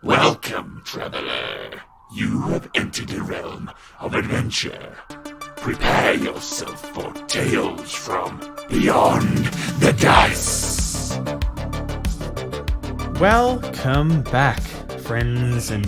Welcome, traveler. You have entered the realm of adventure. Prepare yourself for tales from beyond the dice. Welcome back, friends and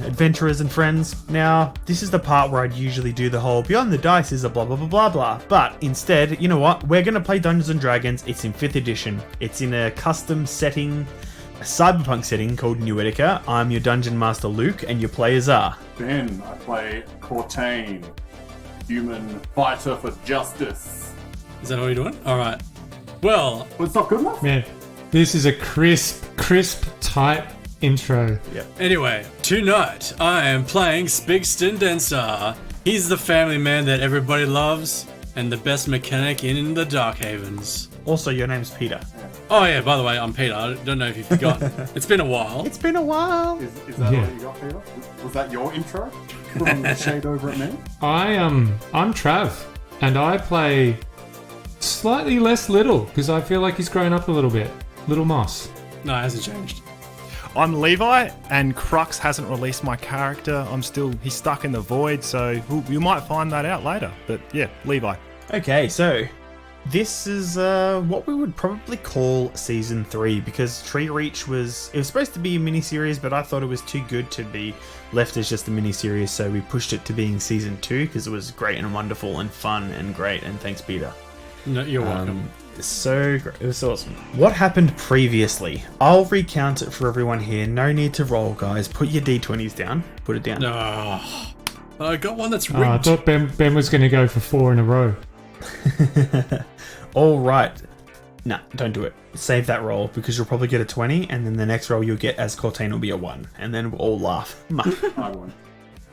adventurers and friends. Now, this is the part where I'd usually do the whole Beyond the Dice is a blah blah blah blah blah. But instead, you know what? We're going to play Dungeons and Dragons. It's in 5th edition. It's in a custom setting, a cyberpunk setting called New Ettica. I'm your Dungeon Master Luke, and your players are... Ben, I play Cortaine, human fighter for justice. Is that what you're doing? Alright. Well... It's not good enough? Man, this is a crisp type intro. Yep. Anyway, tonight I am playing Spigs. He's the family man that everybody loves, and the best mechanic in the Dark Havens. Also, your name's Peter. Oh yeah, by the way, I'm Peter. I don't know if you've forgotten. It's been a while. It's been a while. Is that all you got, Peter? Was that your intro? Putting the shade over at me? I'm Trav, and I play slightly less little, because I feel like he's grown up a little bit. Little Moss. No, it hasn't changed. I'm Levi, and Crux hasn't released my character. He's stuck in the void, so you might find that out later. But yeah, Levi. Okay, so this is what we would probably call Season 3, because Tree Reach was supposed to be a mini-series, but I thought it was too good to be left as just a mini-series, so we pushed it to being Season 2, because it was great and wonderful and fun and great, and thanks, Peter. No, you're welcome. So great. It was awesome. What happened previously? I'll recount it for everyone here. No need to roll, guys. Put your d20s down. Put it down. No. I got one that's rigged. I thought Ben was going to go for 4 in a row. All right. Nah, don't do it. Save that roll, because you'll probably get a 20, and then the next roll you'll get as Cortaine will be a 1, and then we'll all laugh. I won.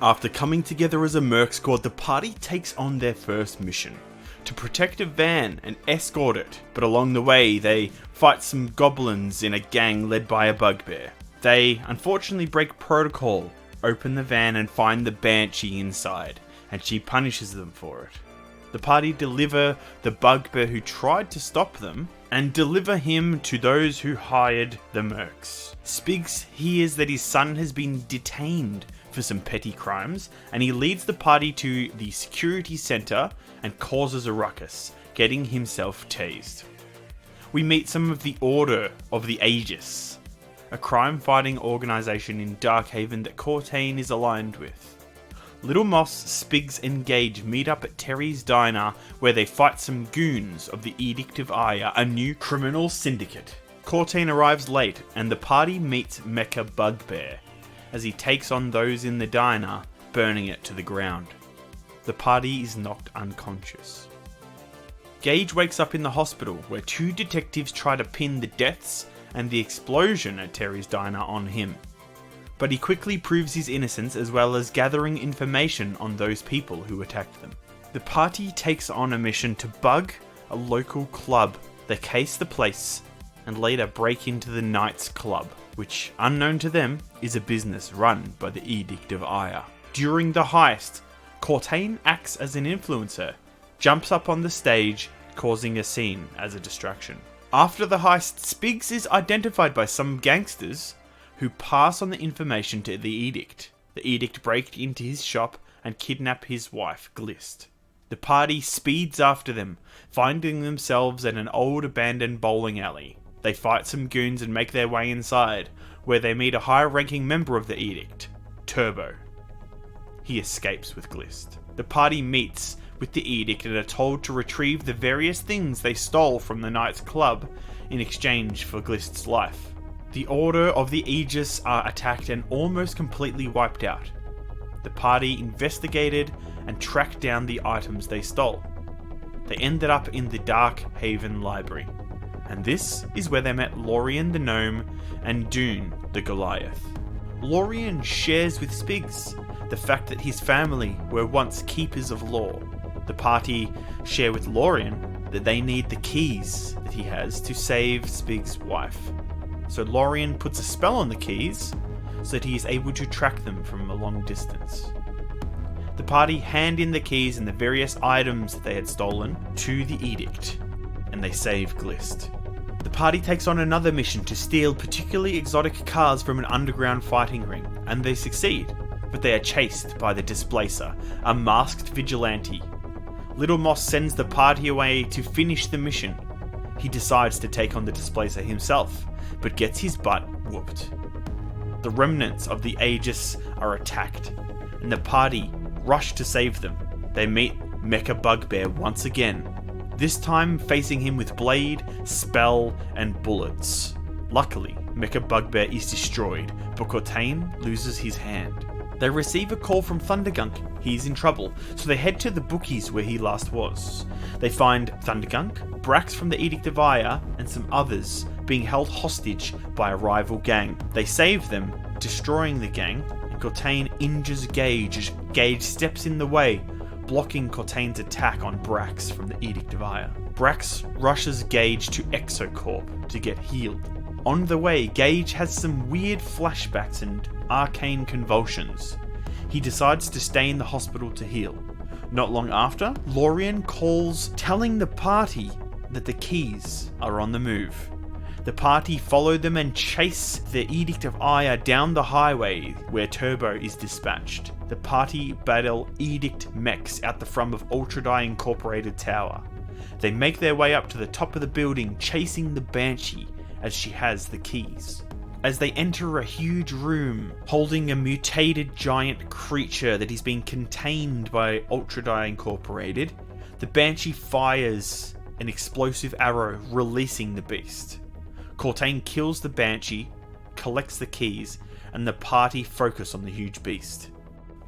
After coming together as a merc squad, the party takes on their first mission: to protect a van and escort it, but along the way they fight some goblins in a gang led by a bugbear. They unfortunately break protocol, open the van and find the banshee inside, and she punishes them for it. The party deliver the bugbear who tried to stop them, and deliver him to those who hired the mercs. Spigs hears that his son has been detained for some petty crimes, and he leads the party to the security center and causes a ruckus, getting himself tased. We meet some of the Order of the Aegis, a crime-fighting organization in Darkhaven that Cortaine is aligned with. Little Moss, Spigs, and Gage meet up at Terry's Diner, where they fight some goons of the Edict of Eye, a new criminal syndicate. Cortaine arrives late, and the party meets Mecha Bugbear, as he takes on those in the diner, burning it to the ground. The party is knocked unconscious. Gage wakes up in the hospital, where 2 detectives try to pin the deaths and the explosion at Terry's Diner on him. But he quickly proves his innocence, as well as gathering information on those people who attacked them. The party takes on a mission to bug a local club. They case the place, and later break into the Knights Club, which, unknown to them, is a business run by the Edict of Ire. During the heist, Cortaine acts as an influencer, jumps up on the stage, causing a scene as a distraction. After the heist, Spigs is identified by some gangsters who pass on the information to the Edict. The Edict break into his shop and kidnap his wife, Glist. The party speeds after them, finding themselves at an old abandoned bowling alley. They fight some goons and make their way inside, where they meet a high-ranking member of the Edict, Turbo. He escapes with Glist. The party meets with the Edict and are told to retrieve the various things they stole from the Knights Club in exchange for Glist's life. The Order of the Aegis are attacked and almost completely wiped out. The party investigated and tracked down the items they stole. They ended up in the Dark Haven Library. And this is where they met Lorien the Gnome and Dune the Goliath. Lorien shares with Spigs the fact that his family were once keepers of law. The party share with Lorien that they need the keys that he has to save Spigs' wife. So Lorien puts a spell on the keys so that he is able to track them from a long distance. The party hand in the keys and the various items that they had stolen to the Edict, and they save Glist. The party takes on another mission to steal particularly exotic cars from an underground fighting ring, and they succeed, but they are chased by the Displacer, a masked vigilante. Little Moss sends the party away to finish the mission. He decides to take on the Displacer himself, but gets his butt whooped. The remnants of the Aegis are attacked, and the party rush to save them. They meet Mecha Bugbear once again, this time facing him with blade, spell, and bullets. Luckily, Mecha Bugbear is destroyed, but Cortaine loses his hand. They receive a call from Thundergunk. He's in trouble, so they head to the bookies where he last was. They find Thundergunk, Brax from the Edict of Aya, and some others being held hostage by a rival gang. They save them, destroying the gang, and Cortaine injures Gage as Gage steps in the way, blocking Cortaine's attack on Brax from the Edict of Aya. Brax rushes Gage to Exocorp to get healed. On the way, Gage has some weird flashbacks and arcane convulsions. He decides to stay in the hospital to heal. Not long after, Lorien calls telling the party that the keys are on the move. The party follow them and chase the Edict of Aya down the highway where Turbo is dispatched. The party battle Edict mechs out the front of Ultradie Incorporated Tower. They make their way up to the top of the building, chasing the Banshee as she has the keys. As they enter a huge room holding a mutated giant creature that is being contained by Ultradie Incorporated, the Banshee fires an explosive arrow, releasing the beast. Cortaine kills the Banshee, collects the keys, and the party focus on the huge beast.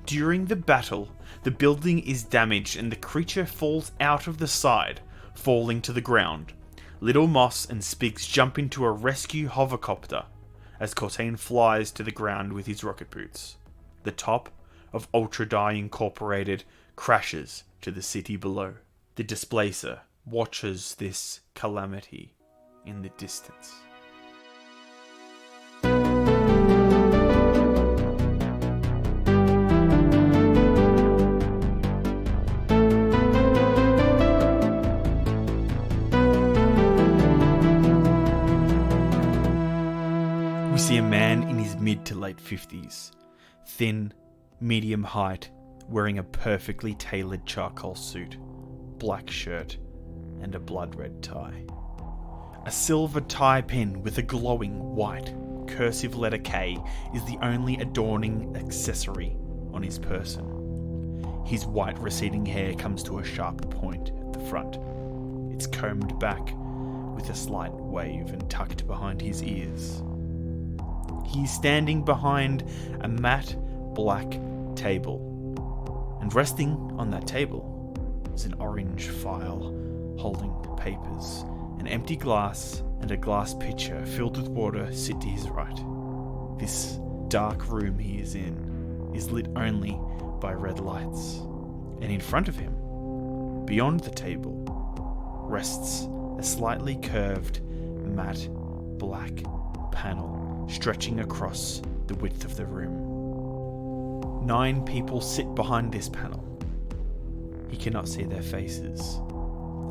During the battle, the building is damaged and the creature falls out of the side, falling to the ground. Little Moss and Spigs jump into a rescue hovercopter as Cortaine flies to the ground with his rocket boots. The top of Ultradie Incorporated crashes to the city below. The Displacer watches this calamity in the distance. We see a man in his mid to late 50s, thin, medium height, wearing a perfectly tailored charcoal suit, black shirt, and a blood red tie. A silver tie pin with a glowing white cursive letter K is the only adorning accessory on his person. His white receding hair comes to a sharp point at the front. It's combed back with a slight wave and tucked behind his ears. He is standing behind a matte black table, and resting on that table is an orange file holding papers. An empty glass and a glass pitcher filled with water sit to his right. This dark room he is in is lit only by red lights, and in front of him, beyond the table, rests a slightly curved matte black panel stretching across the width of the room. 9 people sit behind this panel. He cannot see their faces,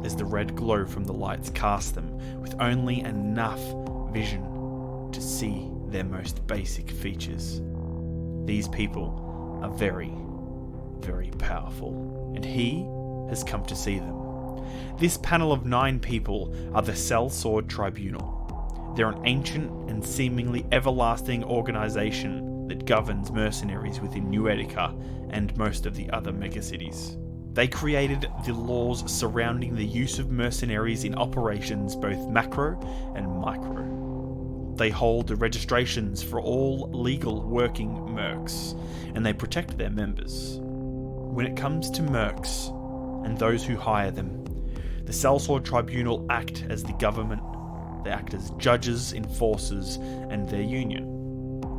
as the red glow from the lights casts them with only enough vision to see their most basic features. These people are very, very powerful, and he has come to see them. This panel of 9 people are the Sellsword Tribunal. They're an ancient and seemingly everlasting organization that governs mercenaries within New Ettica and most of the other megacities. They created the laws surrounding the use of mercenaries in operations both macro and micro. They hold the registrations for all legal working mercs, and they protect their members. When it comes to mercs and those who hire them, the Sellsword Tribunal act as the government. They act as judges, enforcers, and their union.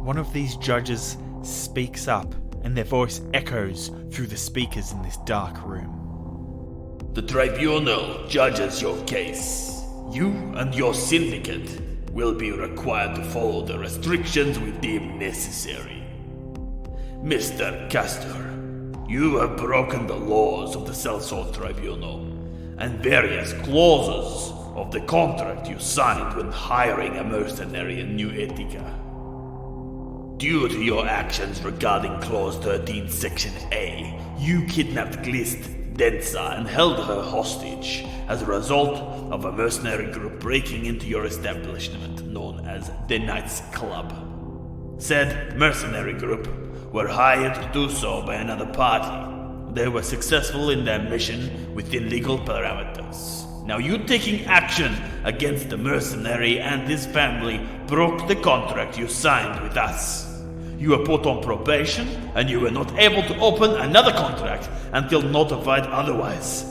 One of these judges speaks up, and their voice echoes through the speakers in this dark room. The tribunal judges your case. You and your syndicate will be required to follow the restrictions we deem necessary. Mr. Castor, you have broken the laws of the Sellsword Tribunal, and various clauses of the contract you signed when hiring a mercenary in New Ettica. Due to your actions regarding Clause 13, Section A, you kidnapped Glist Densa and held her hostage as a result of a mercenary group breaking into your establishment known as the Knights Club. Said mercenary group were hired to do so by another party. They were successful in their mission within legal parameters. Now you taking action against the mercenary and his family broke the contract you signed with us. You were put on probation and you were not able to open another contract until notified otherwise.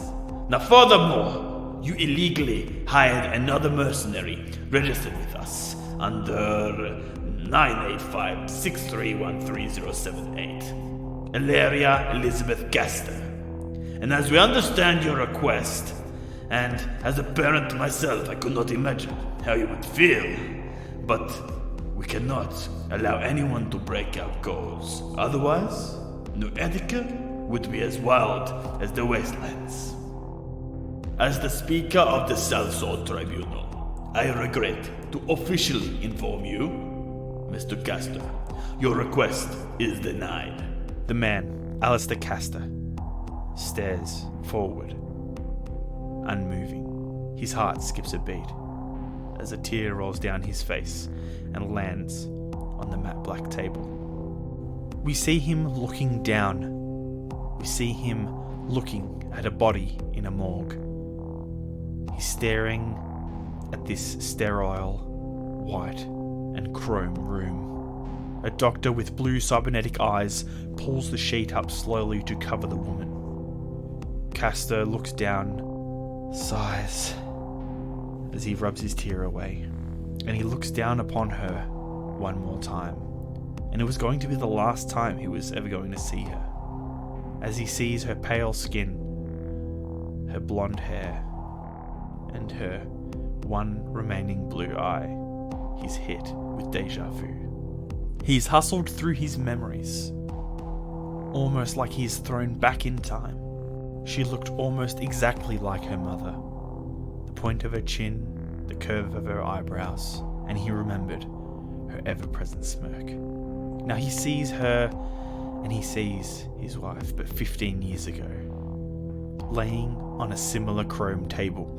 Now furthermore, you illegally hired another mercenary registered with us under 985-631-3078. Ilaria Elizabeth Gaster. And as we understand your request, and as a parent myself, I could not imagine how you would feel, but we cannot allow anyone to break our codes. Otherwise, New Ettica would be as wild as the wastelands. As the Speaker of the Sellsword Tribunal, I regret to officially inform you, Mr. Castor, your request is denied. The man, Alistair Castor, stares forward, unmoving. His heart skips a beat as a tear rolls down his face and lands on the matte black table. We see him looking down. We see him looking at a body in a morgue. He's staring at this sterile, white, and chrome room. A doctor with blue cybernetic eyes pulls the sheet up slowly to cover the woman. Castor looks down, sighs as he rubs his tear away, and he looks down upon her one more time. And it was going to be the last time he was ever going to see her. As he sees her pale skin, her blonde hair, and her one remaining blue eye, he's hit with deja vu. He's hustled through his memories, almost like he's thrown back in time. She looked almost exactly like her mother. The point of her chin, the curve of her eyebrows, and he remembered her ever-present smirk. Now he sees her, and he sees his wife, but 15 years ago, laying on a similar chrome table,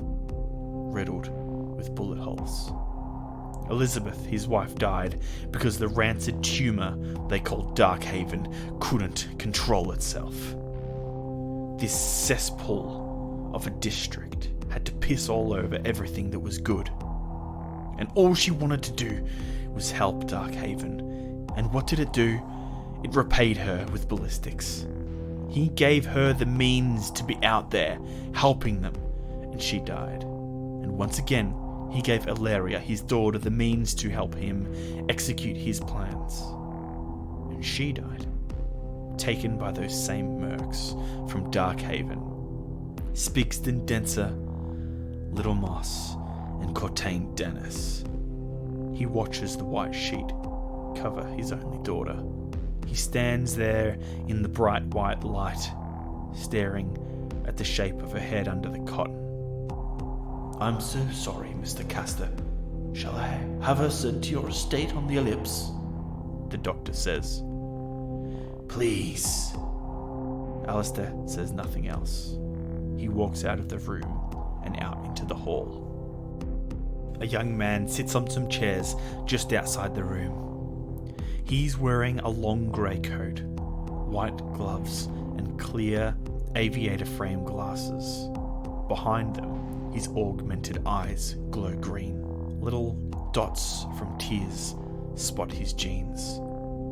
riddled with bullet holes. Elizabeth, his wife, died because the rancid tumour they called Darkhaven couldn't control itself. This cesspool of a district had to piss all over everything that was good. And all she wanted to do was help Darkhaven. And what did it do? It repaid her with ballistics. He gave her the means to be out there, helping them, and she died. And once again, he gave Ilaria, his daughter, the means to help him execute his plans. And she died, taken by those same mercs from Darkhaven. Spigs Densa, Little Moss, and Cortaine Dennis. He watches the white sheet cover his only daughter. He stands there in the bright white light, staring at the shape of her head under the cotton. I'm so sorry, Mr. Castor. Shall I have her sent to your estate on the Ellipse? The doctor says. Please. Alistair says nothing else. He walks out of the room and out into the hall. A young man sits on some chairs just outside the room. He's wearing a long grey coat, white gloves, and clear aviator frame glasses. Behind them, his augmented eyes glow green. Little dots from tears spot his jeans.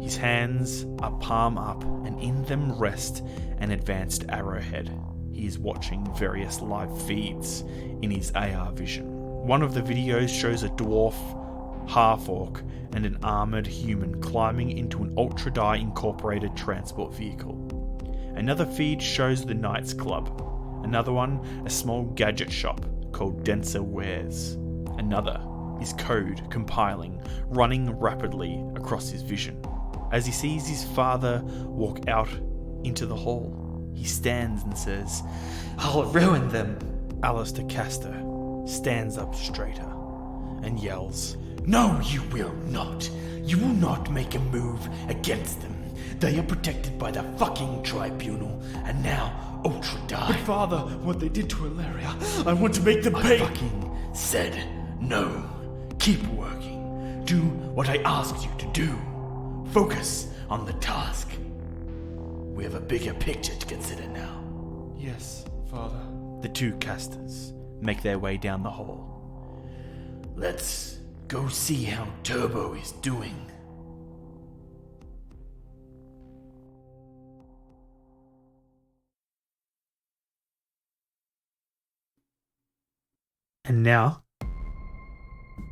His hands are palm up, and in them rest an advanced arrowhead. He is watching various live feeds in his AR vision. One of the videos shows a dwarf, half-orc, and an armoured human climbing into an ultra-die incorporated transport vehicle. Another feed shows the Knights Club. Another one, a small gadget shop called Denser Wares. Another is code compiling, running rapidly across his vision. As he sees his father walk out into the hall, he stands and says, I'll ruin them. Alistair Castor stands up straighter and yells, No, you will not. You will not make a move against them. They are protected by the fucking tribunal, and now Ultra die. But father, what they did to Ilaria, I want to make them I pay. fucking said no. Keep working. Do what I asked you to do. Focus on the task. We have a bigger picture to consider now. Yes, father. The two casters make their way down the hall. Let's go see how Turbo is doing. And now,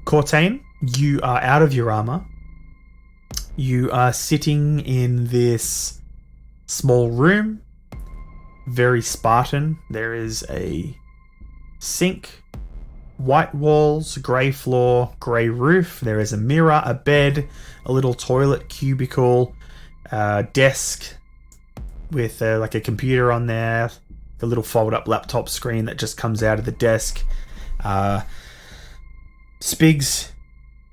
Cortaine, you are out of your armor. You are sitting in this small room, very Spartan. There is a sink, white walls, grey floor, grey roof. There is a mirror, a bed, a little toilet cubicle, a desk with like a computer on there, the little fold-up laptop screen that just comes out of the desk. Spigs,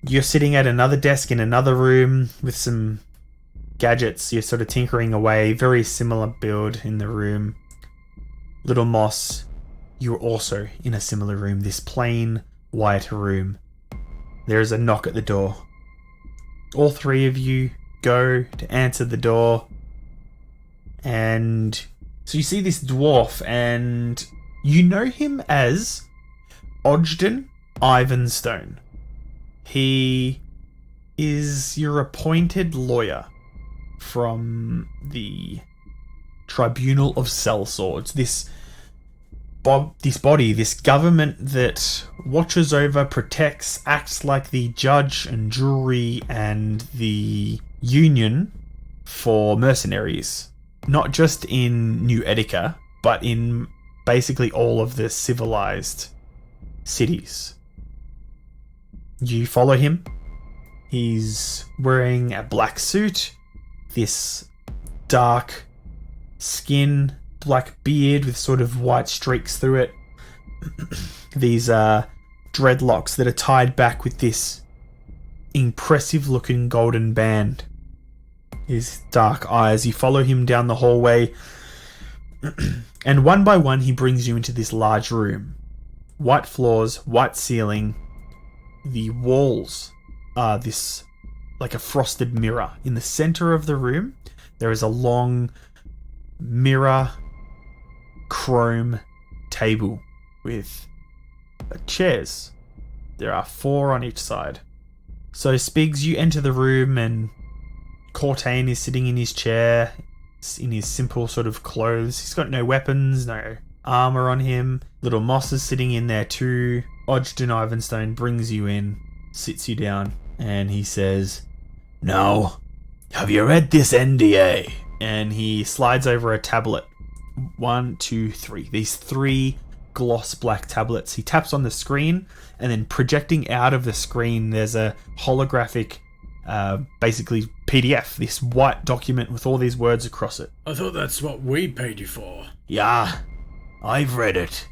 you're sitting at another desk in another room with some gadgets. You're sort of tinkering away. Very similar build in the room. Little Moss, you're also in a similar room. This plain white room. There is a knock at the door. All three of you go to answer the door. And so you see this dwarf, and you know him as Ogden Ivanstone. He is your appointed lawyer from the Tribunal of Sellswords. This body, this government that watches over, protects, acts like the judge and jury and the union for mercenaries. Not just in New Ettica, but in basically all of the civilized cities. You follow him. He's wearing a black suit, this dark skin, black beard with sort of white streaks through it. These dreadlocks that are tied back with this impressive looking golden band. His dark eyes. You follow him down the hallway, and one by one he brings you into this large room. White floors, white ceiling. The walls are this, like a frosted mirror. In the center of the room, there is a long mirror chrome table with chairs. There are 4 on each side. So Spigs, you enter the room, and Cortaine is sitting in his chair, in his simple sort of clothes. He's got no weapons, no armor on him. Little Moss is sitting in there too. Ogden Ivanstone brings you in, sits you down, and he says, Now, have you read this NDA? and he slides over a tablet. 1, 2, 3. These 3 gloss black tablets. He taps on the screen, and then projecting out of the screen, there's a holographic, basically PDF, this white document with all these words across it. I thought that's what we paid you for. Yeah, I've read it,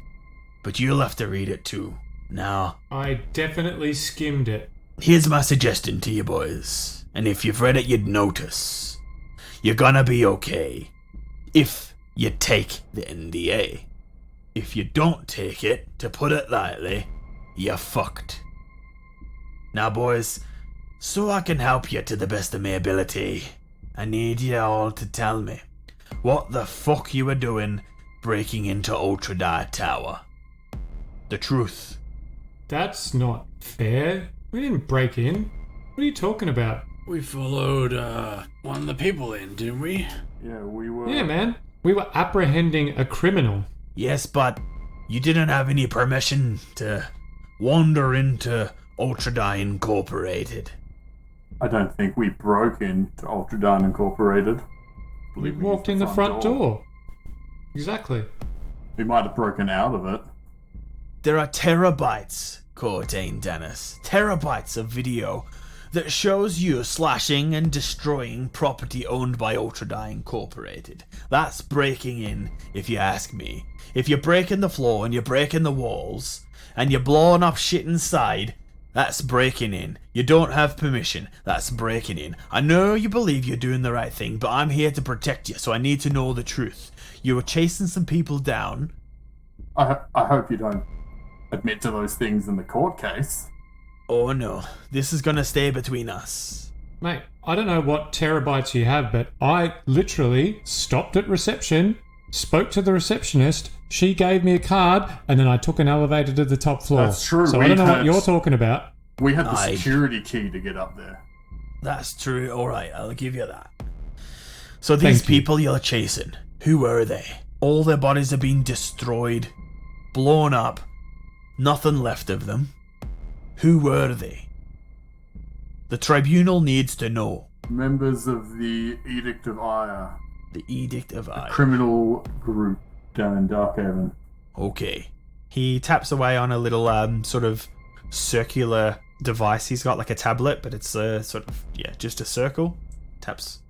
but you'll have to read it too. Now, I definitely skimmed it. here's my suggestion to you boys, and if you've read it, you'd notice. You're gonna be okay if you take the NDA. If you don't take it, to put it lightly, you're fucked. Now boys, so I can help you to the best of my ability, I need you all to tell me what the fuck you were doing breaking into Ultra Die Tower. The truth. That's not fair. We didn't break in. What are you talking about? We followed one of the people in, didn't we? Yeah, we were. Yeah, man. We were apprehending a criminal. Yes, but you didn't have any permission to wander into Ultra Die Incorporated. I don't think we broke into Ultra Dine Incorporated. We walked in the front door. Exactly. We might have broken out of it. There are terabytes, Cortaine Dennis. Terabytes of video that shows you slashing and destroying property owned by Ultra Die Incorporated. That's breaking in, if you ask me. If you're breaking the floor and you're breaking the walls, and you're blowing up shit inside, that's breaking in. You don't have permission, that's breaking in. I know you believe you're doing the right thing, but I'm here to protect you, so I need to know the truth. You were chasing some people down. I hope you don't admit to those things in the court case. Oh no, this is gonna stay between us. Mate, I don't know what terabytes you have, but I literally stopped at reception, spoke to the receptionist, she gave me a card, and then I took an elevator to the top floor. That's true. So I don't know what you're talking about. We had the security key to get up there. That's true, alright, I'll give you that. So these people you're chasing, who were they? All their bodies have been destroyed, blown up, nothing left of them. Who were they? The tribunal needs to know. Members of the Edict of Ire. The Edict of Eye. Criminal group down in Darkhaven. Okay. He taps away on a little sort of circular device. He's got like a tablet, but it's sort of, just a circle. Taps.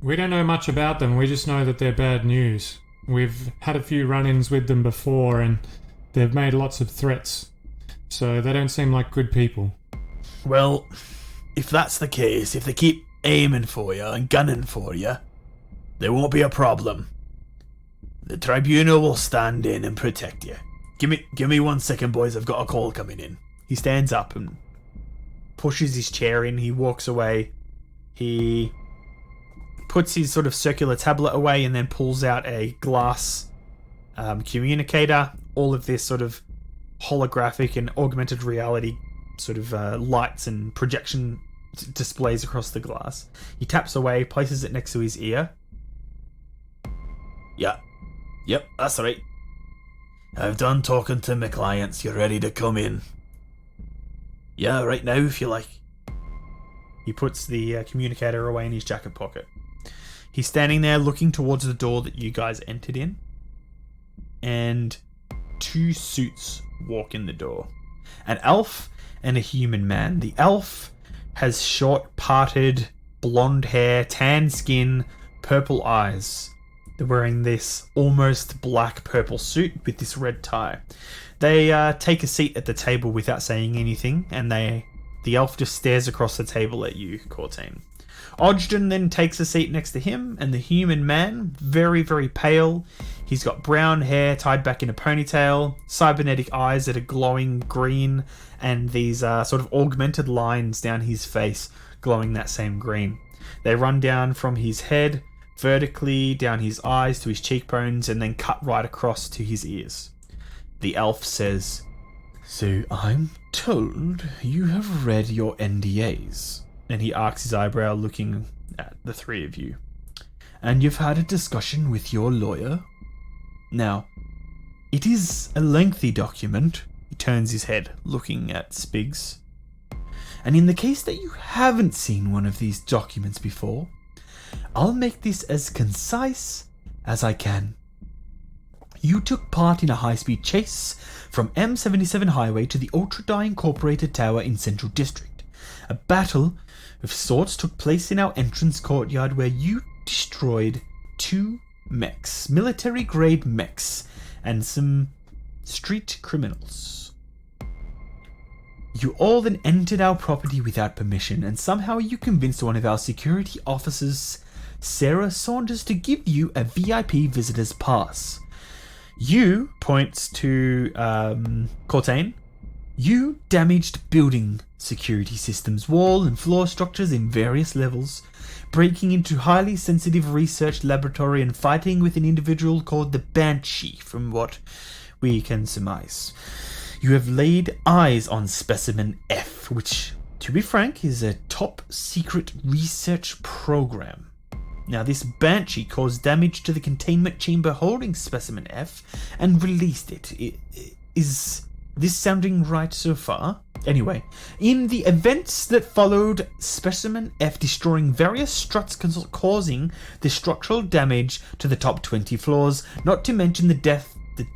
We don't know much about them, we just know that they're bad news. We've had a few run-ins with them before, and they've made lots of threats. So they don't seem like good people. Well, if that's the case, if they keep aiming for you and gunning for you, there won't be a problem. The tribunal will stand in and protect you. Give me 1 second, boys. I've got a call coming in. He stands up and pushes his chair in. He walks away. He puts his sort of circular tablet away and then pulls out a glass communicator. All of this sort of holographic and augmented reality sort of lights and projection displays across the glass. He taps away, places it next to his ear. Yep, that's right. I've done talking to my clients. You're ready to come in. Yeah, right now if you like. He puts the communicator away in his jacket pocket. He's standing there looking towards the door that you guys entered in. And 2 suits walk in the door. An elf and a human man. The elf has short, parted, blonde hair, tan skin, purple eyes. They're wearing this almost black purple suit with this red tie. They take a seat at the table without saying anything, and the elf just stares across the table at you, Cortaine. Ogden then takes a seat next to him, and the human man, very, very pale. He's got brown hair tied back in a ponytail, cybernetic eyes that are glowing green, and these sort of augmented lines down his face glowing that same green. They run down from his head, vertically down his eyes to his cheekbones, and then cut right across to his ears. The elf says, "So I'm told you have read your NDAs." And he arcs his eyebrow looking at the 3 of you. "And you've had a discussion with your lawyer? Now, it is a lengthy document." He turns his head, looking at Spigs. "And in the case that you haven't seen one of these documents before, I'll make this as concise as I can. You took part in a high-speed chase from M77 Highway to the Ultra-Die Incorporated Tower in Central District. A battle of sorts took place in our entrance courtyard where you destroyed 2 mechs, military-grade mechs, and some street criminals. You all then entered our property without permission, and somehow you convinced one of our security officers, Sarah Saunders, to give you a VIP visitor's pass. You," points to Cortaine, "you damaged building security systems, wall and floor structures in various levels, breaking into highly sensitive research laboratory and fighting with an individual called the Banshee, from what we can surmise. You have laid eyes on Specimen F, which, to be frank, is a top secret research program. Now, this Banshee caused damage to the containment chamber holding Specimen F and released it. Is this sounding right so far? Anyway, in the events that followed, Specimen F destroying various struts causing the structural damage to the top 20 floors, not to mention the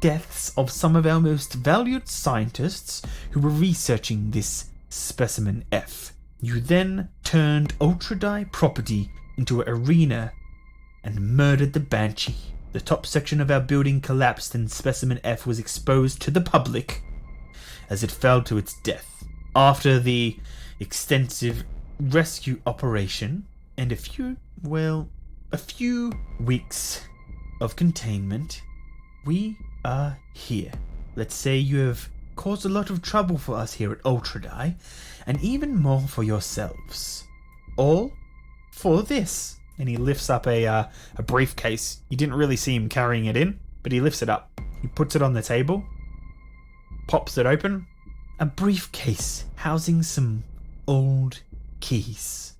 deaths of some of our most valued scientists who were researching this Specimen F. You then turned Ultra-Die property into an arena and murdered the Banshee. the top section of our building collapsed and Specimen F was exposed to the public as it fell to its death. After the extensive rescue operation and a few weeks of containment, we are here. Let's say you have caused a lot of trouble for us here at Ultradie, and even more for yourselves. All for this. And he lifts up a briefcase. You didn't really see him carrying it in, but he lifts it up. He puts it on the table, pops it open. A briefcase housing some old keys.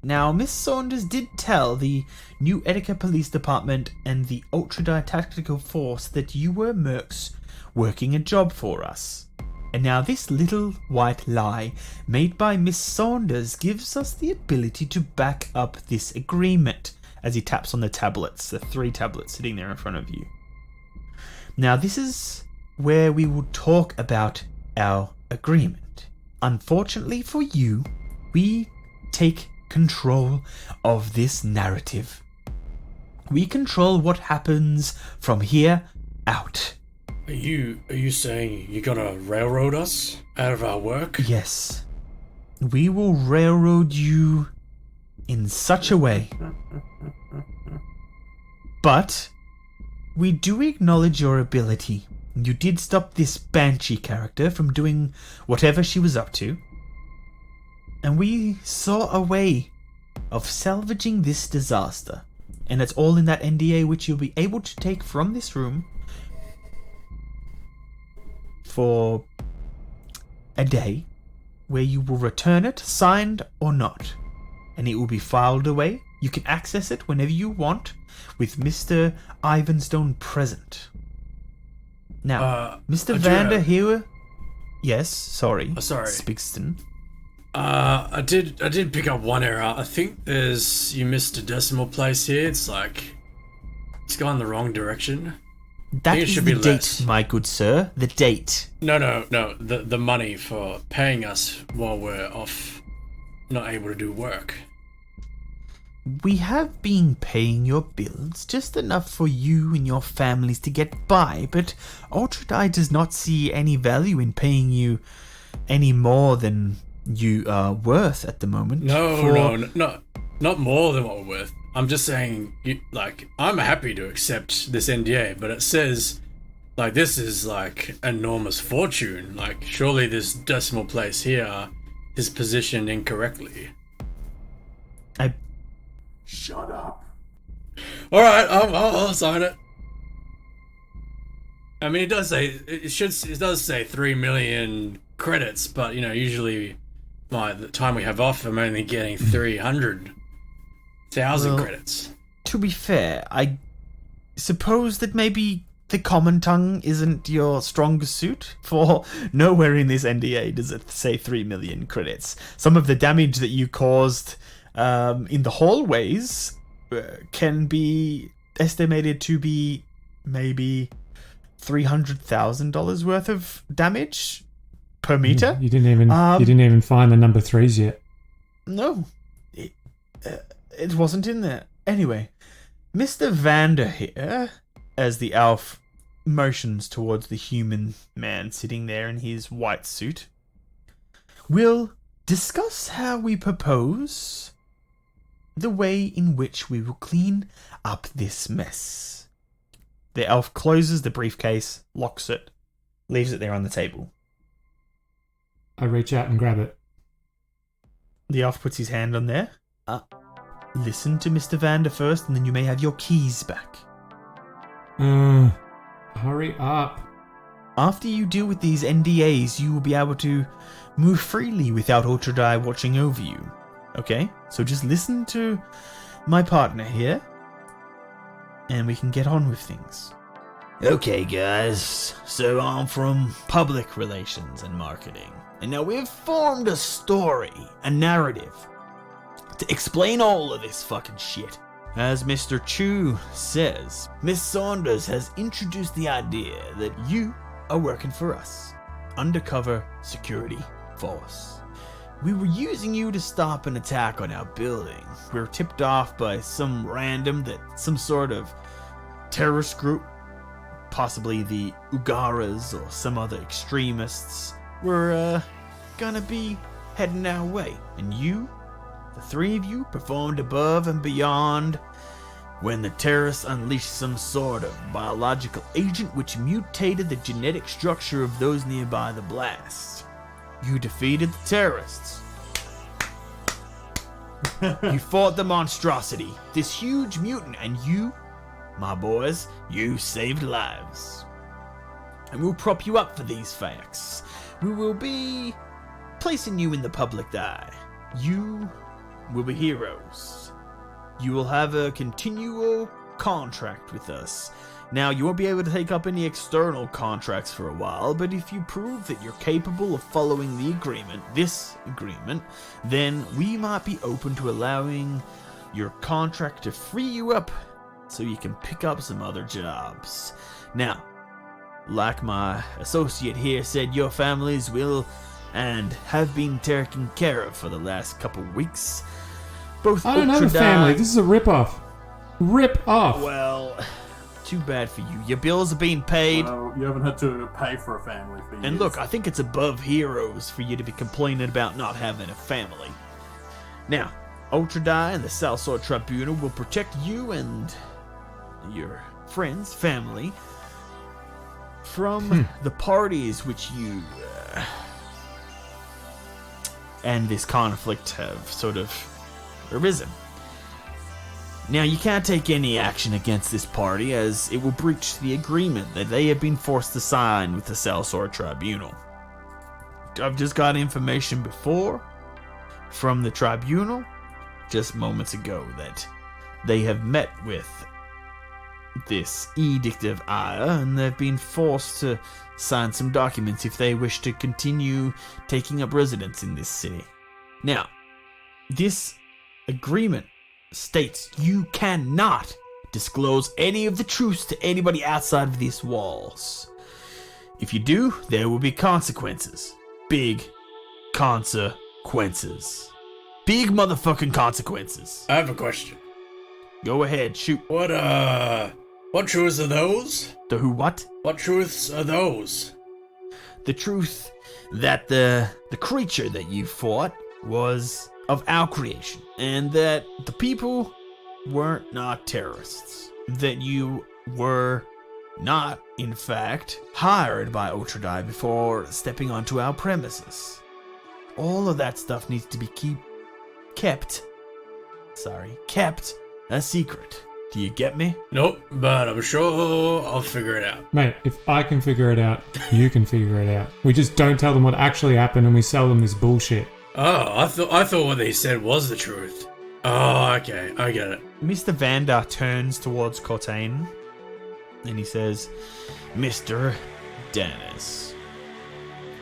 Now, Miss Saunders did tell the new Ettica Police Department and the Ultradie Tactical Force that you were mercs working a job for us. And now this little white lie made by Miss Saunders gives us the ability to back up this agreement, as he taps on the tablets, the 3 tablets sitting there in front of you. Now this is where we will talk about our agreement. Unfortunately for you, we take control of this narrative. We control what happens from here out. Are you saying you're gonna railroad us out of our work? Yes. We will railroad you in such a way. But we do acknowledge your ability. You did stop this Banshee character from doing whatever she was up to. And we saw a way of salvaging this disaster. And it's all in that NDA which you'll be able to take from this room for a day, where you will return it, signed or not. And it will be filed away. You can access it whenever you want, with Mr. Ivanstone present. Now, Mr. Vander here... Yes, sorry. Sorry. Spigston. I did pick up one error. I think you missed a decimal place here. It's gone the wrong direction. That is should the be date, less. my good sir. The date. No. The money for paying us while we're off, not able to do work. We have been paying your bills, just enough for you and your families to get by, but Ultradie does not see any value in paying you any more than you are worth at the moment. No, not more than what we're worth. I'm just saying, I'm happy to accept this NDA, but it says, this is, enormous fortune. Surely this decimal place here is positioned incorrectly. Shut up. Alright, I'll sign it. I mean, it does say 3 million credits, but, usually by the time we have off, I'm only getting 300,000 credits. To be fair, I suppose that maybe the common tongue isn't your strongest suit, for nowhere in this NDA does it say 3 million credits. Some of the damage that you caused in the hallways can be estimated to be maybe $300,000 worth of damage per meter. You didn't even find the number 3s yet. No, it wasn't in there. Anyway, Mr. Vander here, as the elf motions towards the human man sitting there in his white suit, will discuss how we propose the way in which we will clean up this mess. The elf closes the briefcase, locks it, leaves it there on the table. I reach out and grab it. The elf puts his hand on there. Listen to Mr. Vander first, and then you may have your keys back. Hurry up. After you deal with these NDAs, you will be able to move freely without Ultradie watching over you. Okay? So just listen to my partner here, and we can get on with things. Okay, guys. So I'm from public relations and marketing. And now we've formed a story, a narrative, to explain all of this fucking shit. As Mr. Chu says, Miss Saunders has introduced the idea that you are working for us. Undercover security force. We were using you to stop an attack on our building. We were tipped off by some random that some sort of terrorist group, possibly the Ugaras or some other extremists, were gonna be heading our way. And you, the three of you, performed above and beyond when the terrorists unleashed some sort of biological agent which mutated the genetic structure of those nearby the blast. You defeated the terrorists. You fought the monstrosity, this huge mutant, and you, my boys, you saved lives. And we'll prop you up for these facts. We will be placing you in the public eye. You will be heroes. You will have a continual contract with us. Now, you won't be able to take up any external contracts for a while, but if you prove that you're capable of following the agreement, this agreement, then we might be open to allowing your contract to free you up so you can pick up some other jobs. Now, like my associate here said, your families will and have been taken care of for the last couple weeks. Both I don't have a family. This is a rip-off. Rip-off. Well, too bad for you. Your bills are being paid. Well, you haven't had to pay for a family for years. And look, I think it's above heroes for you to be complaining about not having a family. Now, Ultradie and the Salsor Tribunal will protect you and your friends, family, from the parties which you and this conflict have sort of arisen. Now, you can't take any action against this party as it will breach the agreement that they have been forced to sign with the Salsor Tribunal. I've just got information before from the Tribunal just moments ago that they have met with this Edict of Ire and they've been forced to sign some documents if they wish to continue taking up residence in this city. Now, this agreement states you cannot disclose any of the truths to anybody outside of these walls. If you do, there will be consequences. Big consequences. Big motherfucking consequences. I have a question. Go ahead, shoot. What truths are those? The who what? What truths are those? The truth that the creature that you fought was of our creation, and that the people were not terrorists. That you were not, in fact, hired by Ultradie before stepping onto our premises. All of that stuff needs to be kept a secret. Do you get me? Nope, but I'm sure I'll figure it out. Mate, if I can figure it out, you can figure it out. We just don't tell them what actually happened and we sell them this bullshit. Oh, I thought what they said was the truth. Oh, okay, I get it. Mr. Vander turns towards Cortaine and he says, Mr. Dennis,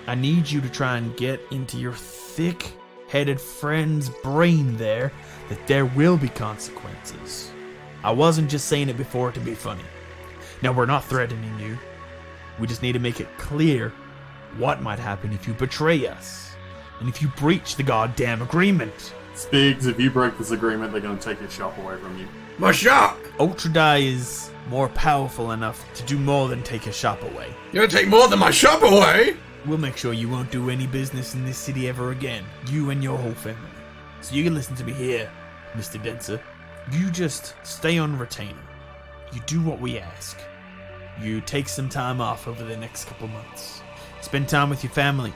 I need you to try and get into your thick-headed friend's brain there that there will be consequences. I wasn't just saying it before to be funny. Now, we're not threatening you. We just need to make it clear what might happen if you betray us. And if you breach the goddamn agreement. Spigs, if you break this agreement, they're going to take your shop away from you. My shop! Ultradie is more powerful enough to do more than take a shop away. You're gonna take more than my shop away? We'll make sure you won't do any business in this city ever again. You and your whole family. So you can listen to me here, Mr. Denser. You just stay on retainer. You do what we ask. You take some time off over the next couple months. Spend time with your family.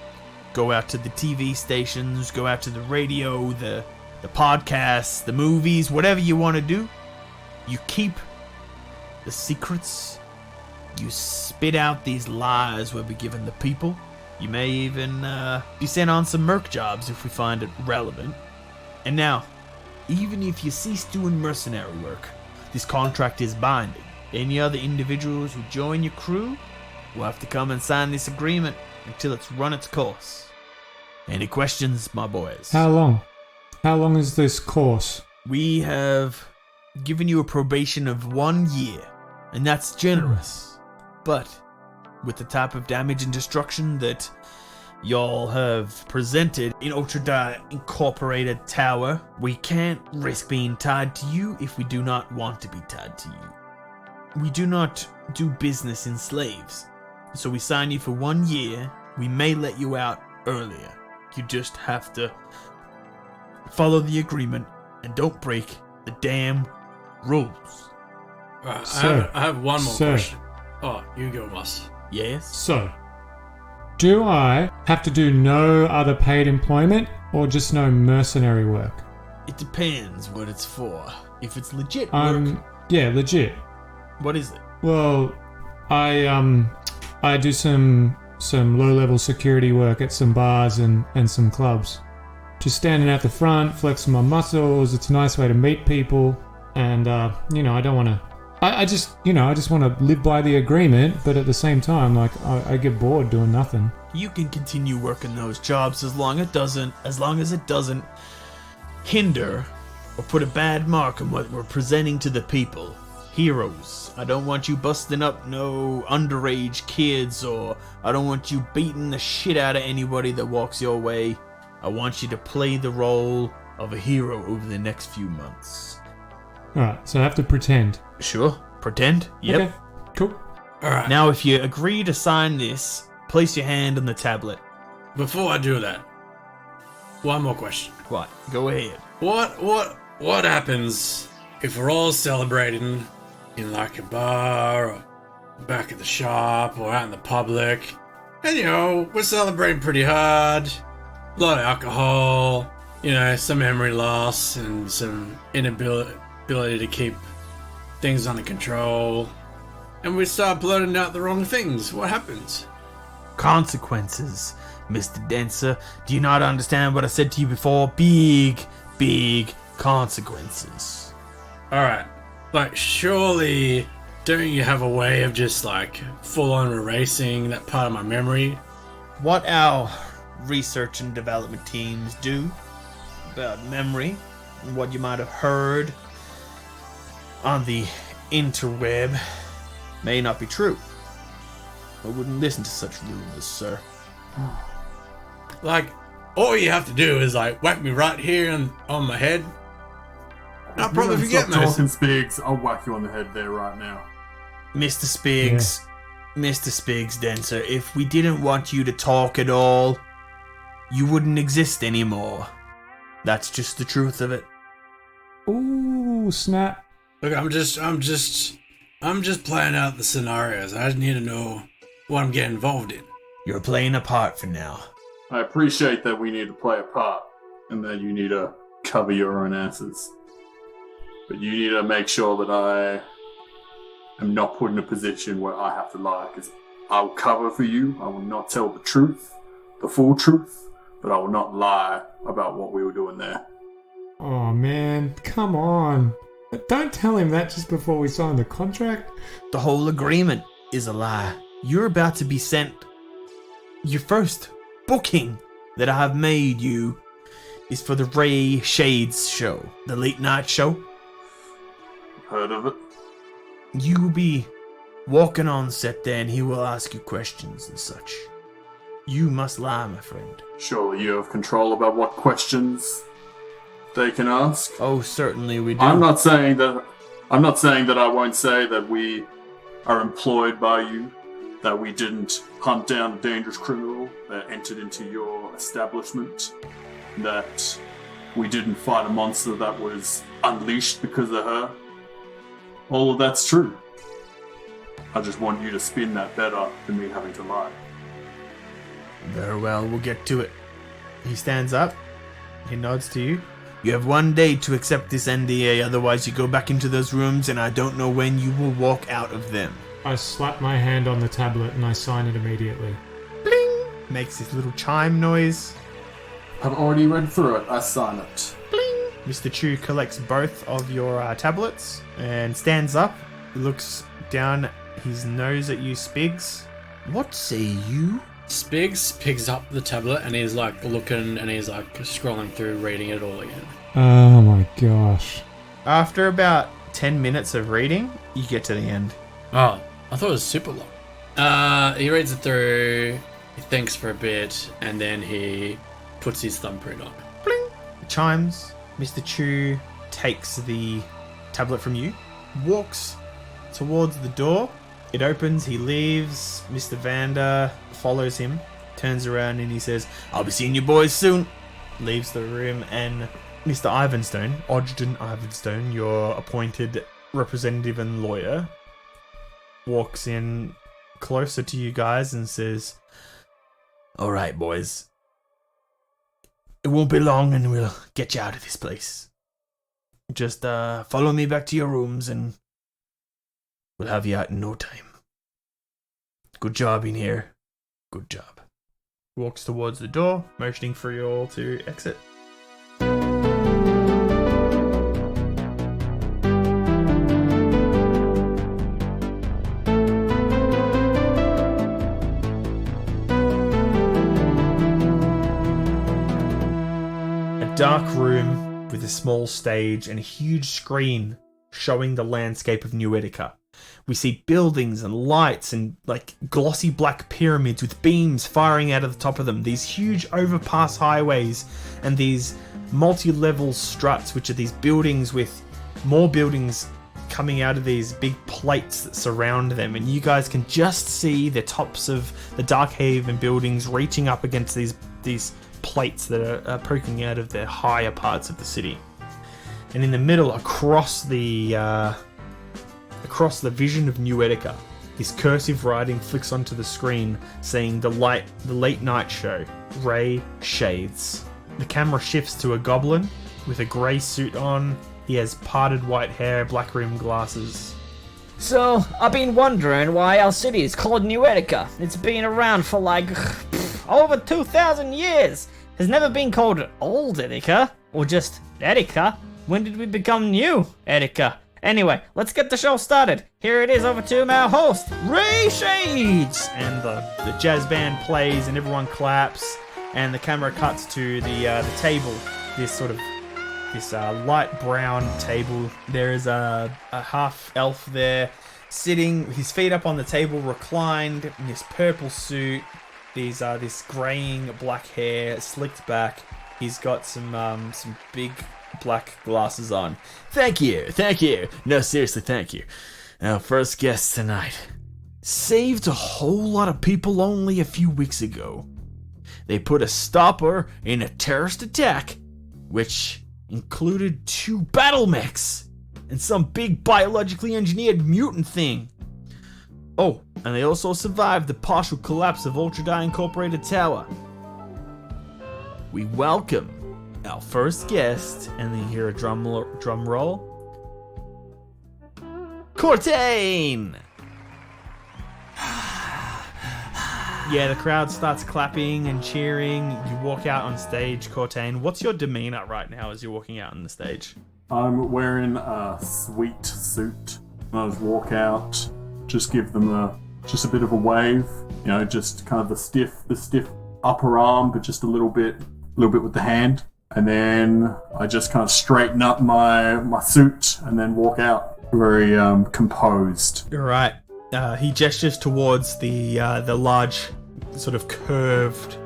Go out to the TV stations, go out to the radio, the podcasts, the movies, whatever you want to do. You keep the secrets. You spit out these lies we'll be giving the people. You may even be sent on some merc jobs if we find it relevant. And now, even if you cease doing mercenary work, this contract is binding. Any other individuals who join your crew will have to come and sign this agreement until it's run its course. Any questions, my boys? How long? How long is this course? We have given you a probation of 1 year, and that's generous. But with the type of damage and destruction that y'all have presented in Ultradie Incorporated Tower, we can't risk being tied to you if we do not want to be tied to you. we do not do business in slaves. So we sign you for 1 year. We may let you out earlier. You just have to follow the agreement and don't break the damn rules. Right, So- I have one more so- question. Oh, you go, Moss. Yes? So, do I have to do no other paid employment or just no mercenary work? It depends what it's for. If it's legit work, Yeah, legit. what is it? Well, I do some low-level security work at some bars and some clubs. Just standing at the front, flexing my muscles. It's a nice way to meet people, and I don't want to. I just want to live by the agreement, but at the same time, like I get bored doing nothing. You can continue working those jobs as long as it doesn't hinder or put a bad mark on what we're presenting to the people. Heroes. I don't want you busting up no underage kids, or I don't want you beating the shit out of anybody that walks your way. I want you to play the role of a hero over the next few months. Alright, so I have to pretend. Sure. Pretend? Yep. Okay, cool. All right. Now, if you agree to sign this, place your hand on the tablet. Before I do that, one more question. What? Go ahead. What happens if we're all celebrating in like a bar or back at the shop or out in the public? And we're celebrating pretty hard. A lot of alcohol, some memory loss and some inability to keep things under control. And we start blurting out the wrong things. What happens? Consequences, Mr. Denser. Do you not understand what I said to you before? Big consequences. Alright. Like, surely, don't you have a way of just, like, full-on erasing that part of my memory? What our research and development teams do about memory and what you might have heard on the interweb may not be true. I wouldn't listen to such rumors, sir. Like, all you have to do is, like, whack me right here on my head. And I'll probably forget Stop most. talking, Spigs. I'll whack you on the head there right now. Mr. Spigs, Mr. Spigs Denser, if we didn't want you to talk at all, you wouldn't exist anymore. That's just the truth of it. Ooh, snap. Look, I'm just playing out the scenarios. I just need to know what I'm getting involved in. You're playing a part for now. I appreciate that we need to play a part and that you need to cover your own asses. But you need to make sure that I am not put in a position where I have to lie, because I'll cover for you. I will not tell the truth, the full truth, but I will not lie about what we were doing there. Oh man, come on. Don't tell him that just before we sign the contract. The whole agreement is a lie. You're about to be sent. Your first booking that I have made you is for the Ray Shades show, the late night show. Heard of it? You will be walking on set there and he will ask you questions and such. You must lie, my friend. Surely you have control about what questions they can ask. Oh, certainly we do. I'm not saying that I won't say that we are employed by you, that we didn't hunt down a dangerous criminal that entered into your establishment, that we didn't fight a monster that was unleashed because of her. All of that's true. I just want you to spin that better than me having to lie. Very well, we'll get to it. He stands up. He nods to you. You have 1 day to accept this NDA, otherwise you go back into those rooms and I don't know when you will walk out of them. I slap my hand on the tablet and I sign it immediately. Bling! Makes this little chime noise. I've already read through it. I sign it. Bling! Mr. Chu collects both of your tablets and stands up, looks down his nose at you, Spigs. What say you? Spigs picks up the tablet and he's like looking and he's like scrolling through, reading it all again. Oh my gosh. After about 10 minutes of reading, you get to the end. Oh, I thought it was super long. He reads it through, he thinks for a bit, and then he puts his thumbprint on. Bling! It chimes. Mr. Chu takes the tablet from you, walks towards the door. It opens, he leaves. Mr. Vander follows him, turns around and he says, "I'll be seeing you boys soon." Leaves the room, and Mr. Ivanstone, Ogden Ivanstone, your appointed representative and lawyer, walks in closer to you guys and says, "All right, boys. It won't be long and we'll get you out of this place. Just follow me back to your rooms and we'll have you out in no time. Good job in here. Good job." Walks towards the door, motioning for you all to exit. Dark room with a small stage and a huge screen showing the landscape of New Ettica. We see buildings and lights and like glossy black pyramids with beams firing out of the top of them. These huge overpass highways and these multi-level struts, which are these buildings with more buildings coming out of these big plates that surround them. And you guys can just see the tops of the Darkhaven buildings reaching up against these plates that are poking out of the higher parts of the city. And in the middle, across the vision of New Ettica, this cursive writing flicks onto the screen saying the late night show, Ray Shades. The camera shifts to a goblin with a grey suit on. He has parted white hair, black rimmed glasses. So, I've been wondering why our city is called New Ettica. It's been around for like over 2,000 years. Has never been called Old Ettica or just Ettica. When did we become New Ettica? Anyway, let's get the show started. Here it is, over to our host, Ray Shades! And the jazz band plays and everyone claps and the camera cuts to the table. This light brown table. There is a half elf there sitting with his feet up on the table, reclined in this purple suit. This graying black hair, slicked back. He's got some big black glasses on. Thank you. No, seriously, thank you. Our first guest tonight saved a whole lot of people only a few weeks ago. They put a stopper in a terrorist attack, which included 2 battle mechs and some big biologically engineered mutant thing. Oh, and they also survived the partial collapse of Ultra Die Incorporated Tower. We welcome our first guest, and then you hear a drum roll. Cortaine! Yeah, the crowd starts clapping and cheering. You walk out on stage, Cortaine. What's your demeanor right now as you're walking out on the stage? I'm wearing a sweet suit. I just walk out, just give them just a bit of a wave, just kind of the stiff upper arm, but just a little bit with the hand. And then I just kind of straighten up my suit and then walk out very composed. All right. He gestures towards the large, sort of curved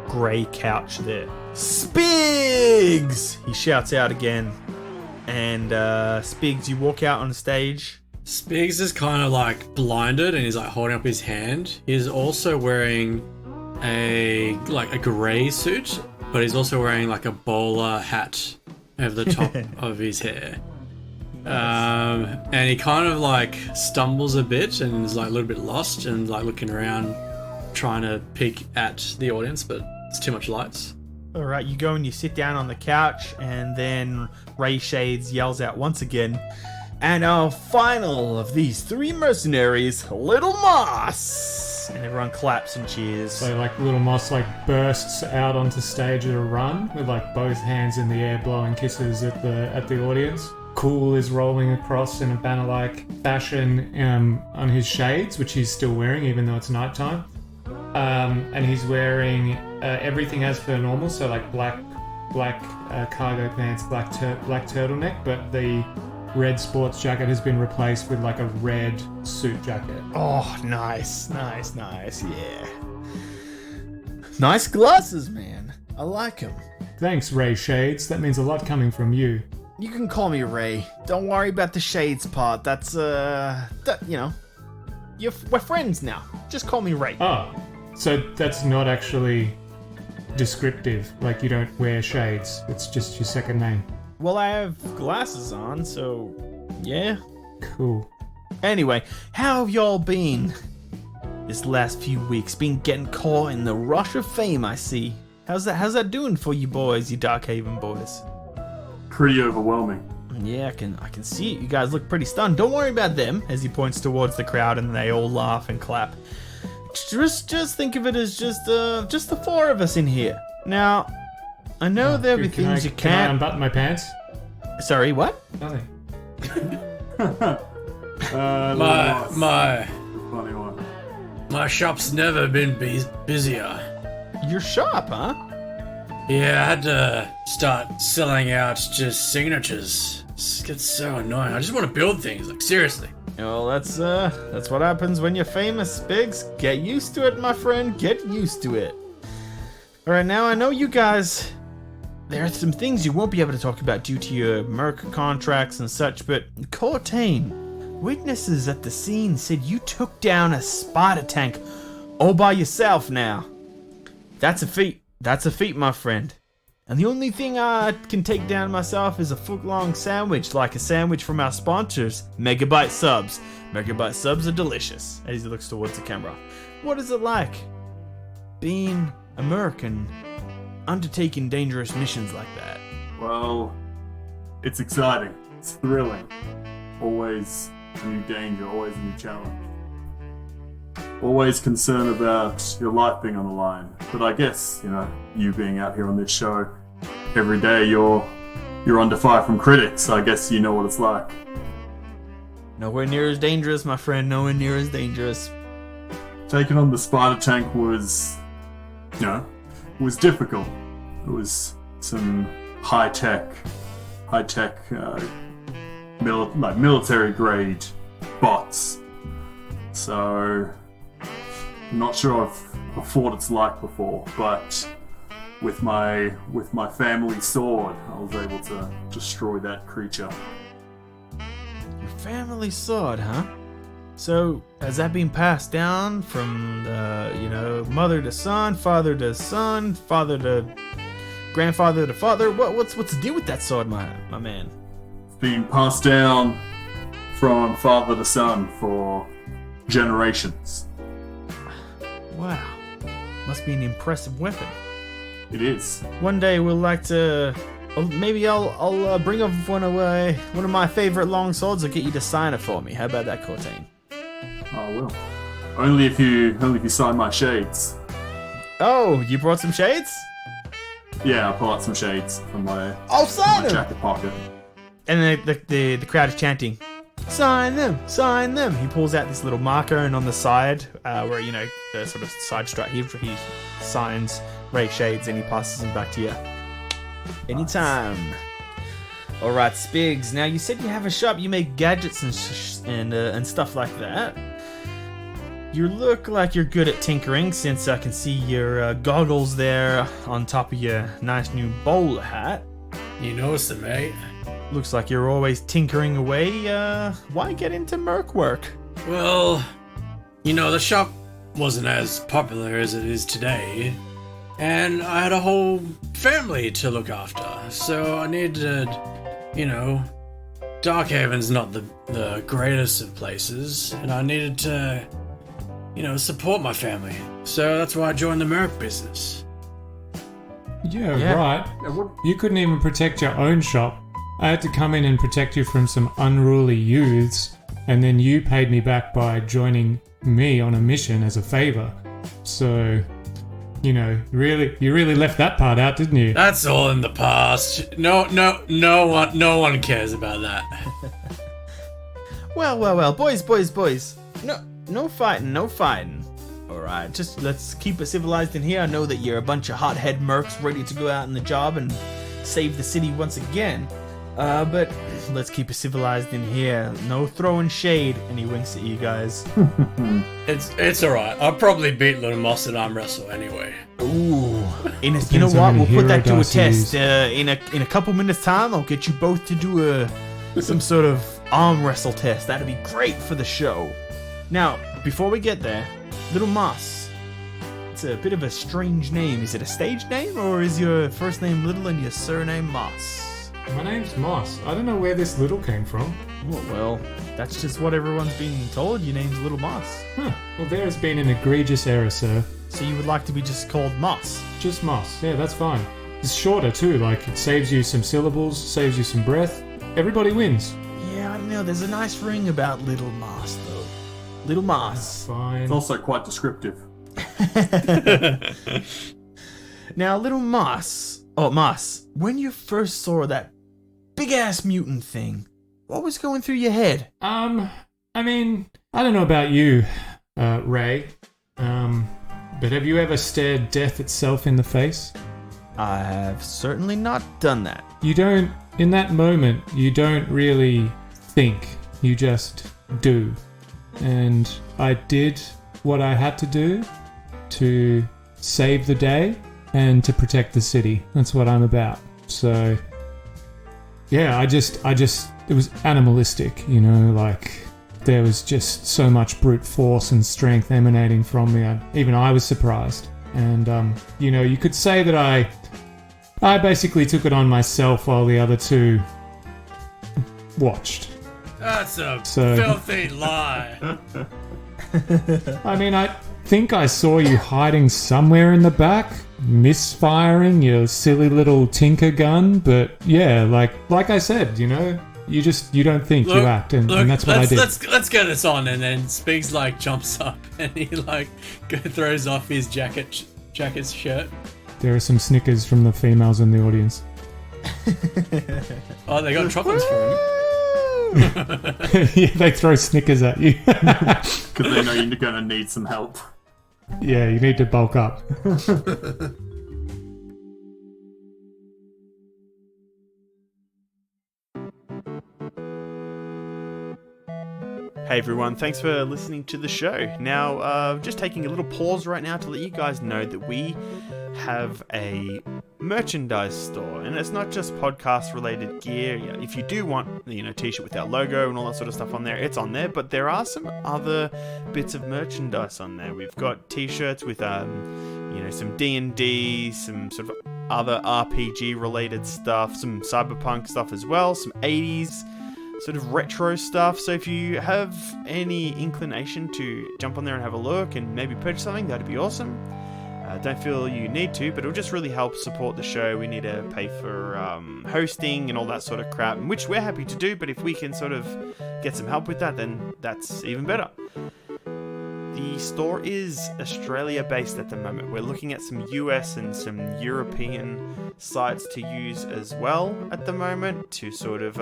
grey couch there. Spigs! He shouts out again. And Spigs, you walk out on stage. Spigs is kind of like blinded and he's like holding up his hand. He's also wearing a grey suit, but he's also wearing like a bowler hat over the top of his hair. And he kind of like stumbles a bit and is like a little bit lost and like looking around, trying to peek at the audience, but it's too much lights. All right, you go and you sit down on the couch, and then Ray Shades yells out once again, "And our final of these 3 mercenaries, Little Moss!" And everyone claps and cheers. So like Little Moss like bursts out onto stage at a run with like both hands in the air blowing kisses at the audience. Cool is rolling across in a banner-like fashion on his shades, which he's still wearing even though it's nighttime. And he's wearing everything as per normal, so like black cargo pants, black turtleneck, but the red sports jacket has been replaced with like a red suit jacket. Oh, nice, yeah. Nice glasses, man. I like them. Thanks, Ray Shades. That means a lot coming from you. You can call me Ray. Don't worry about the shades part. That's, we're friends now. Just call me Ray. Oh, so that's not actually descriptive. Like, you don't wear shades. It's just your second name. Well, I have glasses on, so yeah. Cool. Anyway, how have y'all been? This last few weeks, been getting caught in the rush of fame, I see. How's that doing for you boys, you Darkhaven boys? Pretty overwhelming. Yeah, I can see it. You guys look pretty stunned. Don't worry about them, as he points towards the crowd and they all laugh and clap. Just think of it as just the four of us in here. Now, I know there'll be things you Can I can't. unbutton my pants? Sorry, what? Nothing. My Funny one. my shop's never been busier. Your shop, huh? Yeah, I had to start selling out just signatures. It gets so annoying. I just want to build things, like seriously. Well, that's what happens when you're famous, Spigs. Get used to it, my friend. Get used to it. All right, now I know you guys. There are some things you won't be able to talk about due to your merc contracts and such, but Cortaine, witnesses at the scene said you took down a spider tank all by yourself now. That's a feat. That's a feat, my friend. And the only thing I can take down myself is a foot-long sandwich, like a sandwich from our sponsors, Megabyte Subs. Megabyte Subs are delicious, as he looks towards the camera. What is it like being a merc and undertaking dangerous missions like that? Well, it's exciting. It's thrilling. Always a new danger, always a new challenge. Always concerned about your life being on the line. But I guess, you being out here on this show, every day you're under fire from critics. I guess you know what it's like. Nowhere near as dangerous, my friend. Nowhere near as dangerous. Taking on the spider tank was difficult. It was some high-tech, military grade bots. So, I'm not sure I've fought its like before, but with my family sword, I was able to destroy that creature. Your family sword, huh? So, has that been passed down from, mother to son, father to son, father to grandfather to father? What's the deal with that sword, my man? It's been passed down from father to son for generations. Wow. Must be an impressive weapon. It is. One day we'll like to... maybe I'll bring up one of my favorite long swords and get you to sign it for me. How about that, Cortaine? I will. Only if you sign my shades. Oh, you brought some shades? Yeah, I pull out some shades from my jacket pocket. And the crowd is chanting, "Sign them! Sign them!" He pulls out this little marker, and on the side, where the sort of side strap, he signs Ray Shades, and he passes them back to you. Anytime. All right, Spigs. Now you said you have a shop. You make gadgets and stuff like that. You look like you're good at tinkering, since I can see your goggles there on top of your nice new bowler hat. You notice it, mate? Looks like you're always tinkering away. Why get into merc work? Well, the shop wasn't as popular as it is today, and I had a whole family to look after, so I needed, Darkhaven's not the greatest of places, and I needed to, support my family, so that's why I joined the merc business. Yeah, right. You couldn't even protect your own shop. I had to come in and protect you from some unruly youths, and then you paid me back by joining me on a mission as a favor. So, you really left that part out, didn't you? That's all in the past. No one cares about that. Well, boys. No fighting. Alright, just let's keep it civilized in here. I know that you're a bunch of hothead mercs ready to go out on the job and save the city once again. But let's keep it civilized in here. No throwing shade. And he winks at you guys. It's alright. I'll probably beat Little Moss at arm wrestle anyway. Ooh. You know Depends how what? many We'll put that hero to a dice you test. use. In a couple minutes' time, I'll get you both to do some sort of arm wrestle test. That'd be great for the show. Now, before we get there, Little Moss. It's a bit of a strange name. Is it a stage name, or is your first name Little and your surname Moss? My name's Moss. I don't know where this little came from. Well, that's just what everyone's been told. Your name's Little Moss. Huh. Well, there has been an egregious error, sir. So you would like to be just called Moss? Just Moss. Yeah, that's fine. It's shorter too, like it saves you some syllables, saves you some breath. Everybody wins. Yeah, I don't know. There's a nice ring about Little Moss, though. Little Moss. Fine. It's also quite descriptive. Now, Little Moss. Oh, Moss. When you first saw that big-ass mutant thing, what was going through your head? I mean, I don't know about you, Ray. But have you ever stared death itself in the face? I have certainly not done that. You don't, in that moment, you don't really think. You just do. And I did what I had to do to save the day and to protect the city. That's what I'm about. So, yeah, I just, it was animalistic, you know, like there was just so much brute force and strength emanating from me. Even I was surprised. And, you know, you could say that I basically took it on myself while the other two watched. That's a So- filthy lie. I mean, I think I saw you hiding somewhere in the back, misfiring your silly little tinker gun, but yeah, like I said, you know, you don't think, you act, and that's what I did. Let's get this on, and then Spigs like jumps up and he like throws off his jacket's shirt. There are some snickers from the females in the audience. Oh, they got chocolates for him. Yeah, they throw snickers at you. Because they know you're going to need some help. Yeah, you need to bulk up. Hey everyone, thanks for listening to the show. Now, just taking a little pause right now to let you guys know that we have a merchandise store, and it's not just podcast related gear. If you do want, t-shirt with our logo and all that sort of stuff on there, it's on there, but there are some other bits of merchandise on there. We've got t-shirts with some D&D, some sort of other RPG related stuff, some Cyberpunk stuff as well, some 80s sort of retro stuff. So if you have any inclination to jump on there and have a look and maybe purchase something, that'd be awesome. Don't feel you need to, but it'll just really help support the show. We need to pay for hosting and all that sort of crap, which we're happy to do, but if we can sort of get some help with that, then that's even better. The store is Australia based at the moment. We're looking at some US and some European sites to use as well at the moment to sort of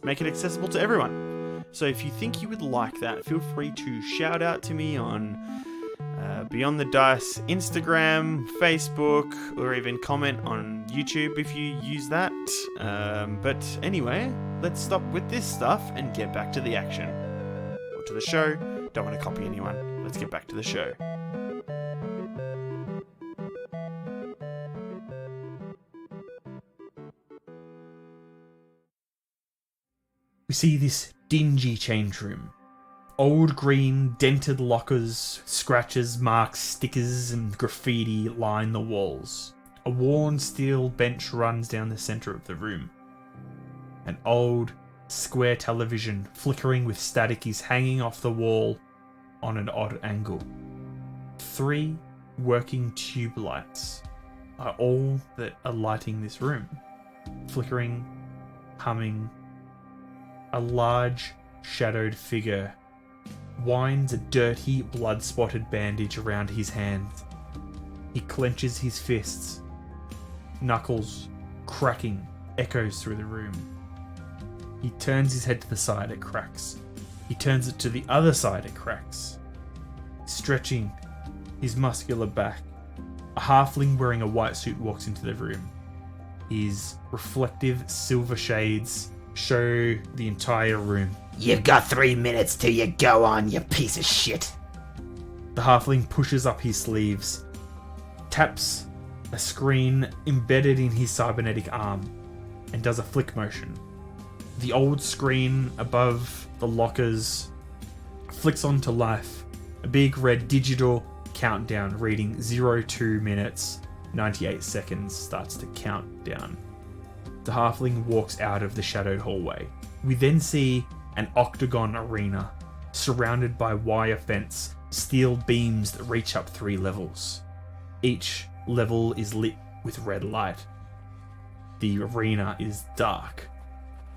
make it accessible to everyone. So if you think you would like that, feel free to shout out to me on Beyond the Dice Instagram, Facebook, or even comment on YouTube if you use that. But anyway, let's stop with this stuff and get back to the action. Or to the show. Don't want to copy anyone. Let's get back to the show. We see this dingy change room. Old green, dented lockers, scratches, marks, stickers, and graffiti line the walls. A worn steel bench runs down the center of the room. An old, square television, flickering with static, is hanging off the wall on an odd angle. 3 working tube lights are all that are lighting this room. Flickering, humming. A large, shadowed figure winds a dirty, blood-spotted bandage around his hands. He clenches his fists. Knuckles, cracking, echoes through the room. He turns his head to the side, it cracks. He turns it to the other side, it cracks. Stretching his muscular back, a halfling wearing a white suit walks into the room. His reflective silver shades show the entire room. You've got 3 minutes till you go on, you piece of shit. The halfling pushes up his sleeves, taps a screen embedded in his cybernetic arm and does a flick motion. The old screen above the lockers flicks onto life. A big red digital countdown reading 02 minutes 98 seconds starts to count down. The halfling walks out of the shadowed hallway. We then see an octagon arena surrounded by wire fence, steel beams that reach up 3 levels. Each level is lit with red light. The arena is dark.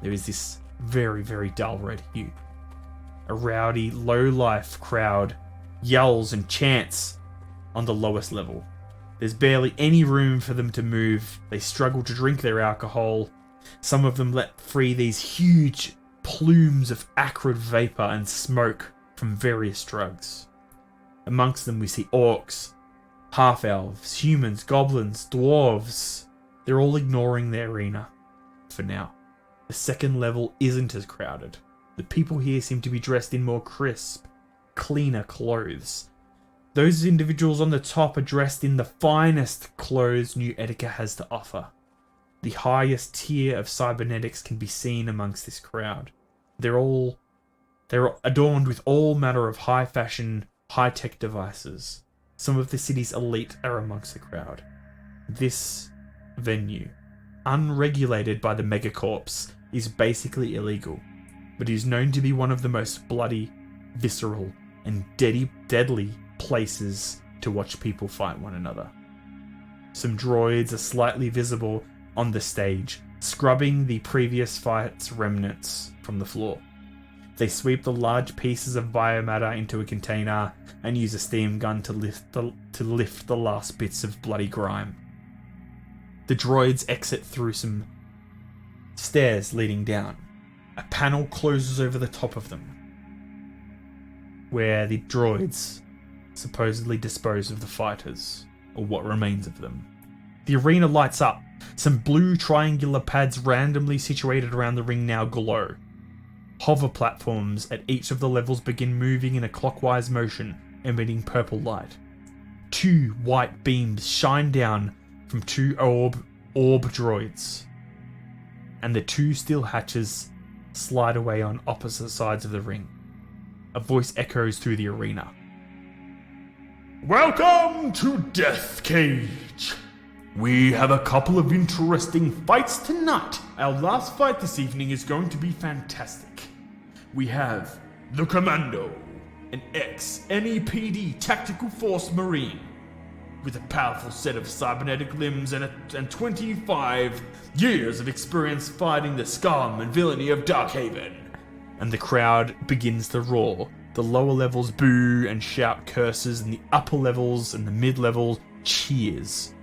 There is this very, very dull red hue. A rowdy, low-life crowd yells and chants on the lowest level. There's barely any room for them to move. They struggle to drink their alcohol. Some of them let free these huge plumes of acrid vapor and smoke from various drugs. Amongst them we see orcs, half-elves, humans, goblins, dwarves. They're all ignoring the arena for now. The second level isn't as crowded. The people here seem to be dressed in more crisp, cleaner clothes. Those individuals on the top are dressed in the finest clothes New Ettica has to offer. The highest tier of cybernetics can be seen amongst this crowd. They're adorned with all manner of high-fashion, high-tech devices. Some of the city's elite are amongst the crowd. This venue, unregulated by the megacorps, is basically illegal, but is known to be one of the most bloody, visceral, and deadly places to watch people fight one another. Some droids are slightly visible on the stage, scrubbing the previous fight's remnants from the floor. They sweep the large pieces of biomatter into a container and use a steam gun to lift the last bits of bloody grime. The droids exit through some stairs leading down. A panel closes over the top of them, where the droids supposedly dispose of the fighters, or what remains of them. The arena lights up. Some blue triangular pads randomly situated around the ring now glow. Hover platforms at each of the levels begin moving in a clockwise motion, emitting purple light. 2 white beams shine down from 2 orb droids, and the 2 steel hatches slide away on opposite sides of the ring. A voice echoes through the arena. Welcome to Death Cage. We have a couple of interesting fights tonight. Our last fight this evening is going to be fantastic. We have the Commando, an ex-NEPD Tactical Force Marine, with a powerful set of cybernetic limbs and 25 years of experience fighting the scum and villainy of Darkhaven. And the crowd begins to roar. The lower levels boo and shout curses, and the upper levels and the mid-level cheers.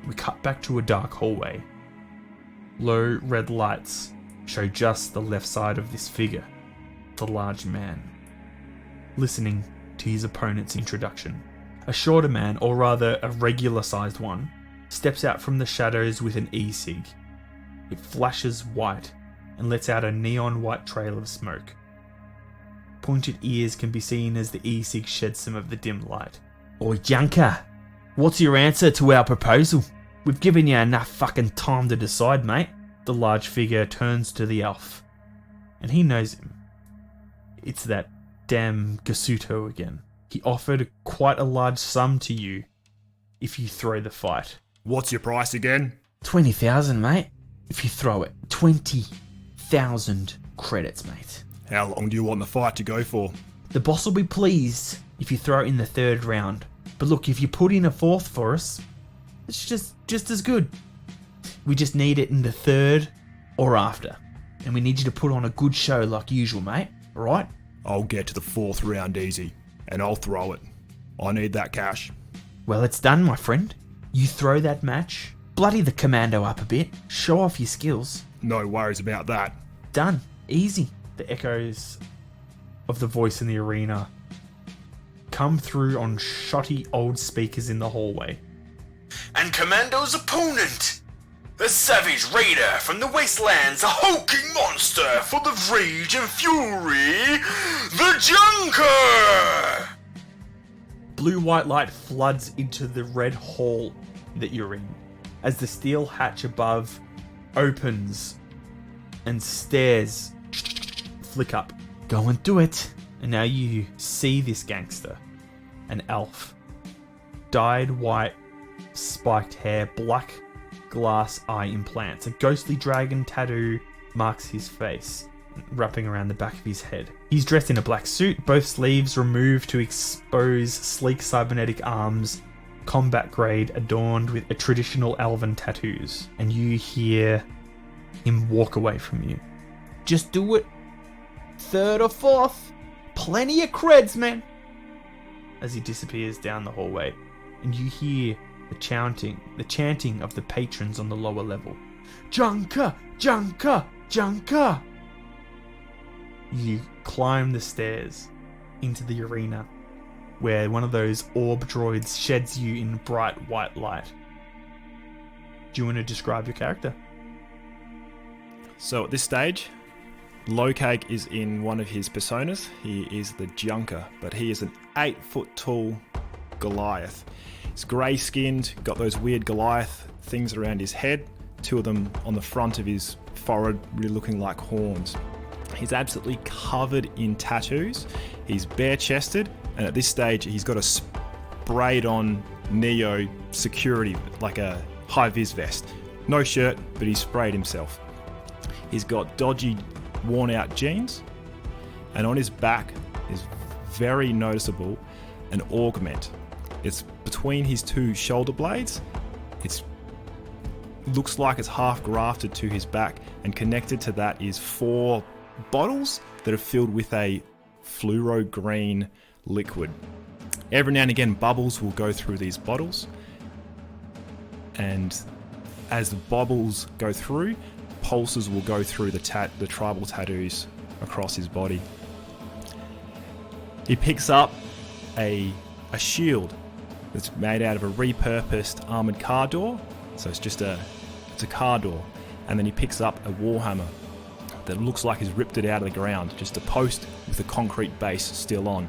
We cut back to a dark hallway. Low red lights show just the left side of this figure, the large man, listening to his opponent's introduction. A shorter man, or rather a regular-sized one, steps out from the shadows with an e-cig. It flashes white and lets out a neon-white trail of smoke. Pointed ears can be seen as the e-cig sheds some of the dim light. Oi, Junker! What's your answer to our proposal? We've given you enough fucking time to decide, mate. The large figure turns to the elf, and he knows him. It's that damn Gasuto again. He offered quite a large sum to you if you throw the fight. What's your price again? 20,000, mate. If you throw it. 20,000 credits, mate. How long do you want the fight to go for? The boss will be pleased if you throw it in the 3rd round. But look, if you put in a 4th for us, it's just as good. We just need it in the 3rd or after. And we need you to put on a good show like usual, mate. Alright? I'll get to the 4th round easy, and I'll throw it. I need that cash. Well, it's done, my friend. You throw that match, bloody the commando up a bit, show off your skills. No worries about that. Done. Easy. The echoes of the voice in the arena come through on shoddy old speakers in the hallway. And Commando's opponent, the savage raider from the wastelands, a hulking monster full of rage and fury, the Junker! Blue-white light floods into the red hall. that you're in, as the steel hatch above opens and stairs flick up. Go and do it. And now you see this gangster, an elf, dyed white, spiked hair, black glass eye implants. A ghostly dragon tattoo marks his face, wrapping around the back of his head. He's dressed in a black suit, both sleeves removed to expose sleek cybernetic arms, combat grade, adorned with a traditional elven tattoos. And you hear him walk away from you. Just do it. Third or fourth. Plenty of creds, man. As he disappears down the hallway, and you hear the chanting of the patrons on the lower level. Junker! Junker! Junker! You climb the stairs into the arena, where one of those orb droids sheds you in bright white light. Do you want to describe your character? So at this stage, Locag is in one of his personas. He is the Junker, but he is an 8-foot tall Goliath. He's grey skinned, got those weird Goliath things around his head, 2 of them on the front of his forehead, really looking like horns. He's absolutely covered in tattoos. He's bare chested, and at this stage, he's got a sprayed on Neo security, like a high vis vest. No shirt, but he's sprayed himself. He's got dodgy, worn out jeans, and on his back is very noticeable an augment. It's between his 2 shoulder blades. It looks like it's half grafted to his back, and connected to that is 4 bottles that are filled with a fluoro green liquid. Every now and again, bubbles will go through these bottles, and as the bubbles go through, pulses will go through the tribal tattoos across his body. He picks up a shield that's made out of a repurposed armored car door. So it's a car door. And then he picks up a warhammer that looks like he's ripped it out of the ground, just a post with a concrete base still on.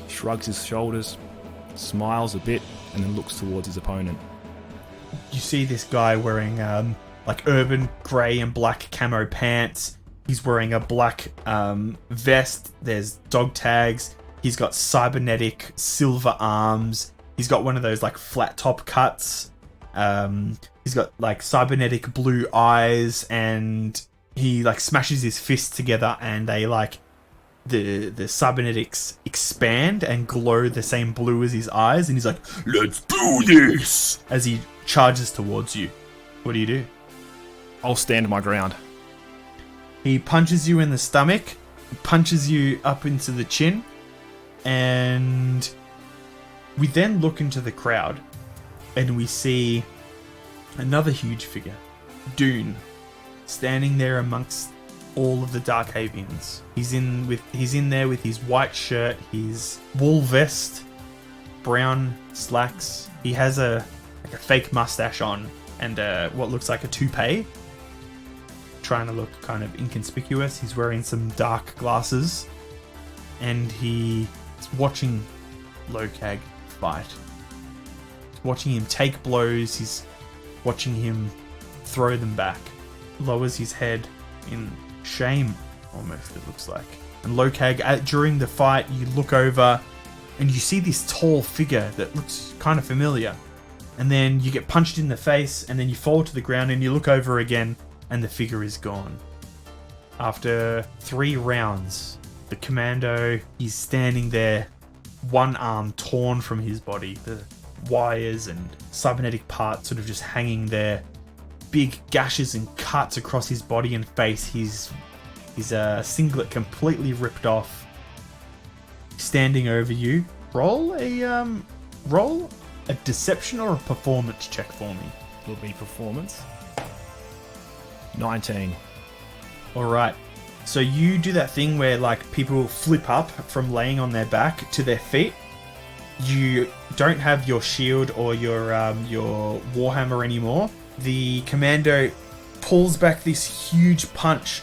Shrugs his shoulders, smiles a bit, and then looks towards his opponent. You see this guy wearing like urban grey and black camo pants. He's wearing a black vest. There's dog tags. He's got cybernetic silver arms. He's got one of those like flat top cuts. He's got like cybernetic blue eyes, and he like smashes his fists together, and they like the cybernetics expand and glow the same blue as his eyes, and he's like, "Let's do this!" as he charges towards you. What do? I'll stand my ground. He punches you in the stomach, punches you up into the chin, and we then look into the crowd, and we see another huge figure, Dune, standing there amongst all of the Darkhavians. He's in there with his white shirt, his wool vest, brown slacks. He has a fake mustache on and what looks like a toupee, trying to look kind of inconspicuous. He's wearing some dark glasses, and he's watching Locag fight. He's watching him take blows. He's watching him throw them back. Lowers his head in shame, almost, it looks like. And Locag, during the fight, you look over and you see this tall figure that looks kind of familiar. And then you get punched in the face, and then you fall to the ground, and you look over again, and the figure is gone. After 3 rounds, the commando is standing there, one arm torn from his body, the wires and cybernetic parts sort of just hanging there, big gashes and cuts across his body and face, his singlet completely ripped off, standing over you. Roll a deception or a performance check for me. Will be performance. 19. Alright, so you do that thing where like people flip up from laying on their back to their feet. You don't have your shield or your warhammer anymore. The commando pulls back this huge punch.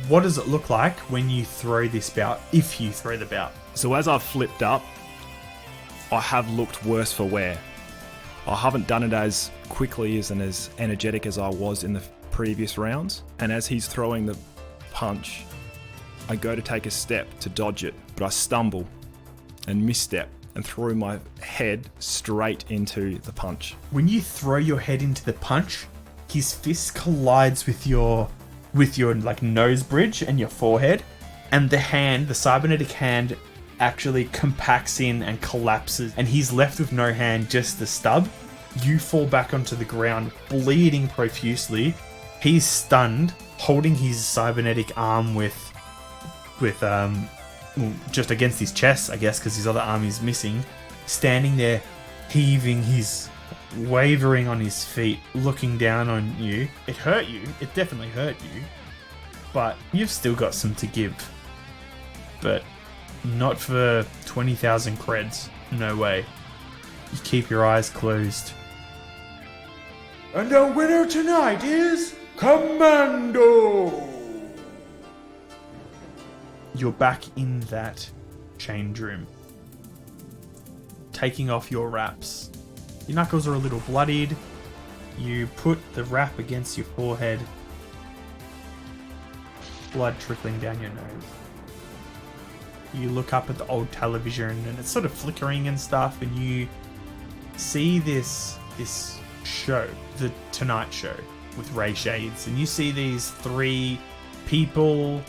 What does it look like when you throw this bout, if you throw the bout? So as I've flipped up, I have looked worse for wear. I haven't done it as quickly and as energetic as I was in the previous rounds. And as he's throwing the punch, I go to take a step to dodge it, but I stumble and misstep and throw my head straight into the punch. When you throw your head into the punch, his fist collides with your like nose bridge and your forehead, and the cybernetic hand actually compacts in and collapses, and he's left with no hand, just the stub. You fall back onto the ground, bleeding profusely. He's stunned, holding his cybernetic arm with just against his chest, I guess, because his other arm is missing. Standing there, heaving, he's wavering on his feet, looking down on you. It hurt you. It definitely hurt you. But you've still got some to give. But not for 20,000 creds. No way. You keep your eyes closed. And our winner tonight is Commando! You're back in that change room, taking off your wraps. Your knuckles are a little bloodied. You put the wrap against your forehead. Blood trickling down your nose. You look up at the old television and it's sort of flickering and stuff, and you see this show, the Tonight Show with Ray Shades, and you see these three people,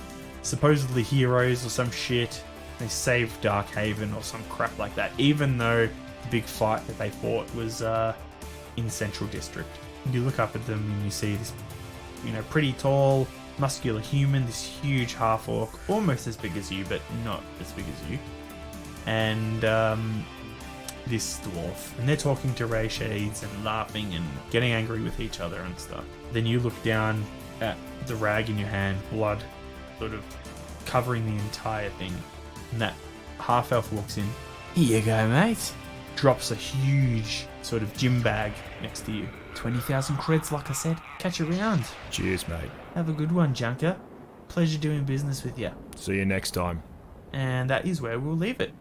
supposedly heroes or some shit. They saved Darkhaven or some crap like that, even though the big fight that they fought was in Central District. You look up at them and you see this, pretty tall, muscular human, this huge half-orc, almost as big as you, but not as big as you, and this dwarf. And they're talking to Ray Shades and laughing and getting angry with each other and stuff. Then you look down at the rag in your hand, blood sort of covering the entire thing, and that half-elf walks in. Here you go, mate. Drops a huge sort of gym bag next to you. 20,000 creds, like I said. Catch you around. Cheers, mate. Have a good one, Junker. Pleasure doing business with you. See you next time. And that is where we'll leave it.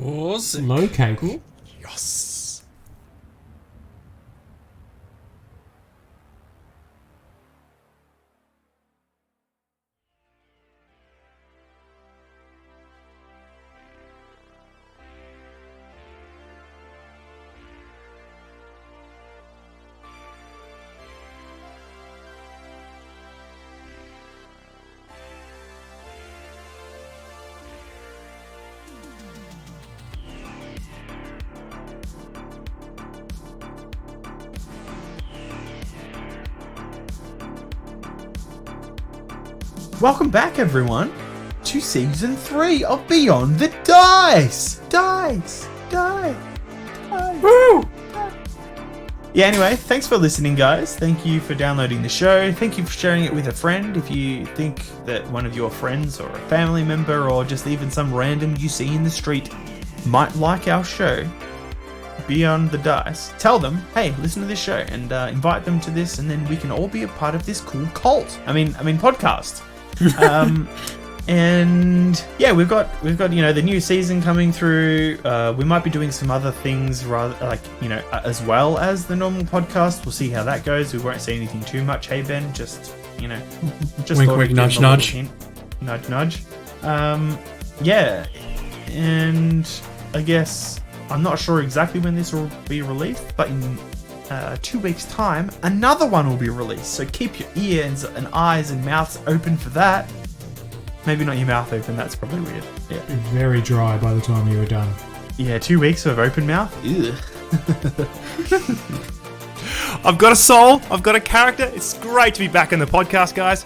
Awesome. Okay, cool. Yes. Welcome back, everyone, to Season 3 of Beyond the Dice! Dice! Woo! Yeah, anyway, thanks for listening, guys. Thank you for downloading the show. Thank you for sharing it with a friend. If you think that one of your friends or a family member or just even some random you see in the street might like our show, Beyond the Dice, tell them, hey, listen to this show, and invite them to this, and then we can all be a part of this cool cult. I mean podcast. And yeah, we've got the new season coming through. We might be doing some other things rather as well as the normal podcast. We'll see how that goes. We won't say anything too much. Hey Ben, just wink, wink, nudge, nudge. Nudge, nudge. Yeah, and I guess I'm not sure exactly when this will be released, but in 2 weeks' time, another one will be released. So keep your ears and eyes and mouths open for that. Maybe not your mouth open, that's probably weird. Yeah. Very dry by the time you were done. Yeah, 2 weeks of open mouth? Ugh. I've got a soul, I've got a character. It's great to be back in the podcast, guys.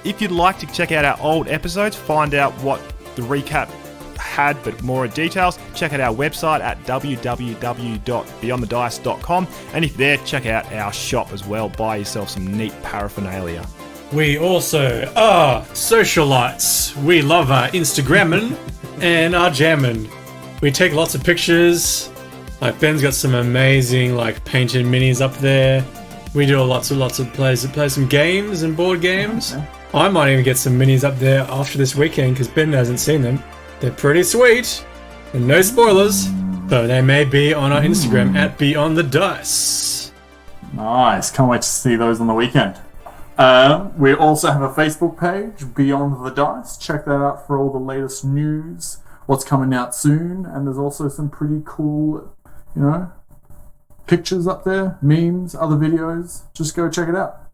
If you'd like to check out our old episodes, find out what the recap had, but more details, check out our website at www.beyondthedice.com, and if you're there, check out our shop as well. Buy yourself some neat paraphernalia. We also are socialites. We love our Instagramming and our jamming. We take lots of pictures. Like Ben's got some amazing painted minis up there. We do lots of play some games and board games. I might even get some minis up there after this weekend because Ben hasn't seen them. They're pretty sweet. And no spoilers. So they may be on our Instagram at Beyond the Dice. Nice. Can't wait to see those on the weekend. We also have a Facebook page, Beyond the Dice. Check that out for all the latest news, what's coming out soon, and there's also some pretty cool, pictures up there, memes, other videos. Just go check it out.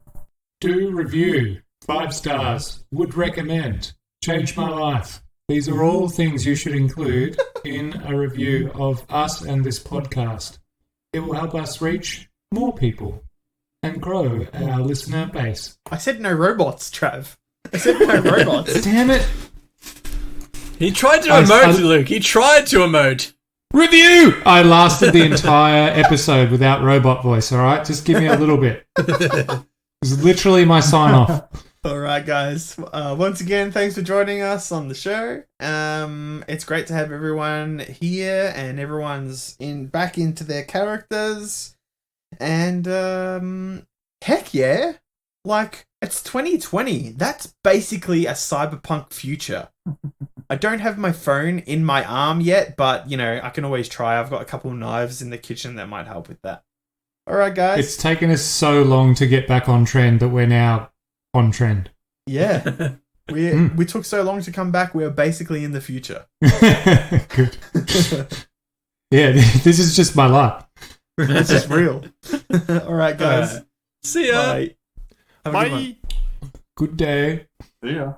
Do review. 5 stars. Would recommend. Changed my life. These are all things you should include in a review of us and this podcast. It will help us reach more people and grow our listener base. I said no robots, Trav. I said no robots. Damn it! He tried to emote, Luke. He tried to emote. Review! I lasted the entire episode without robot voice, alright? Just give me a little bit. It was literally my sign-off. All right, guys. Once again, thanks for joining us on the show. It's great to have everyone here, and everyone's back into their characters. And heck yeah, like it's 2020. That's basically a cyberpunk future. I don't have my phone in my arm yet, but I can always try. I've got a couple knives in the kitchen that might help with that. All right, guys. It's taken us so long to get back on trend that we're now on trend. Yeah. We took so long to come back, we're basically in the future. Good. Yeah, this is just my life. This is real. All right, guys. See ya. Bye. Have a good one. Bye. Good day. See ya.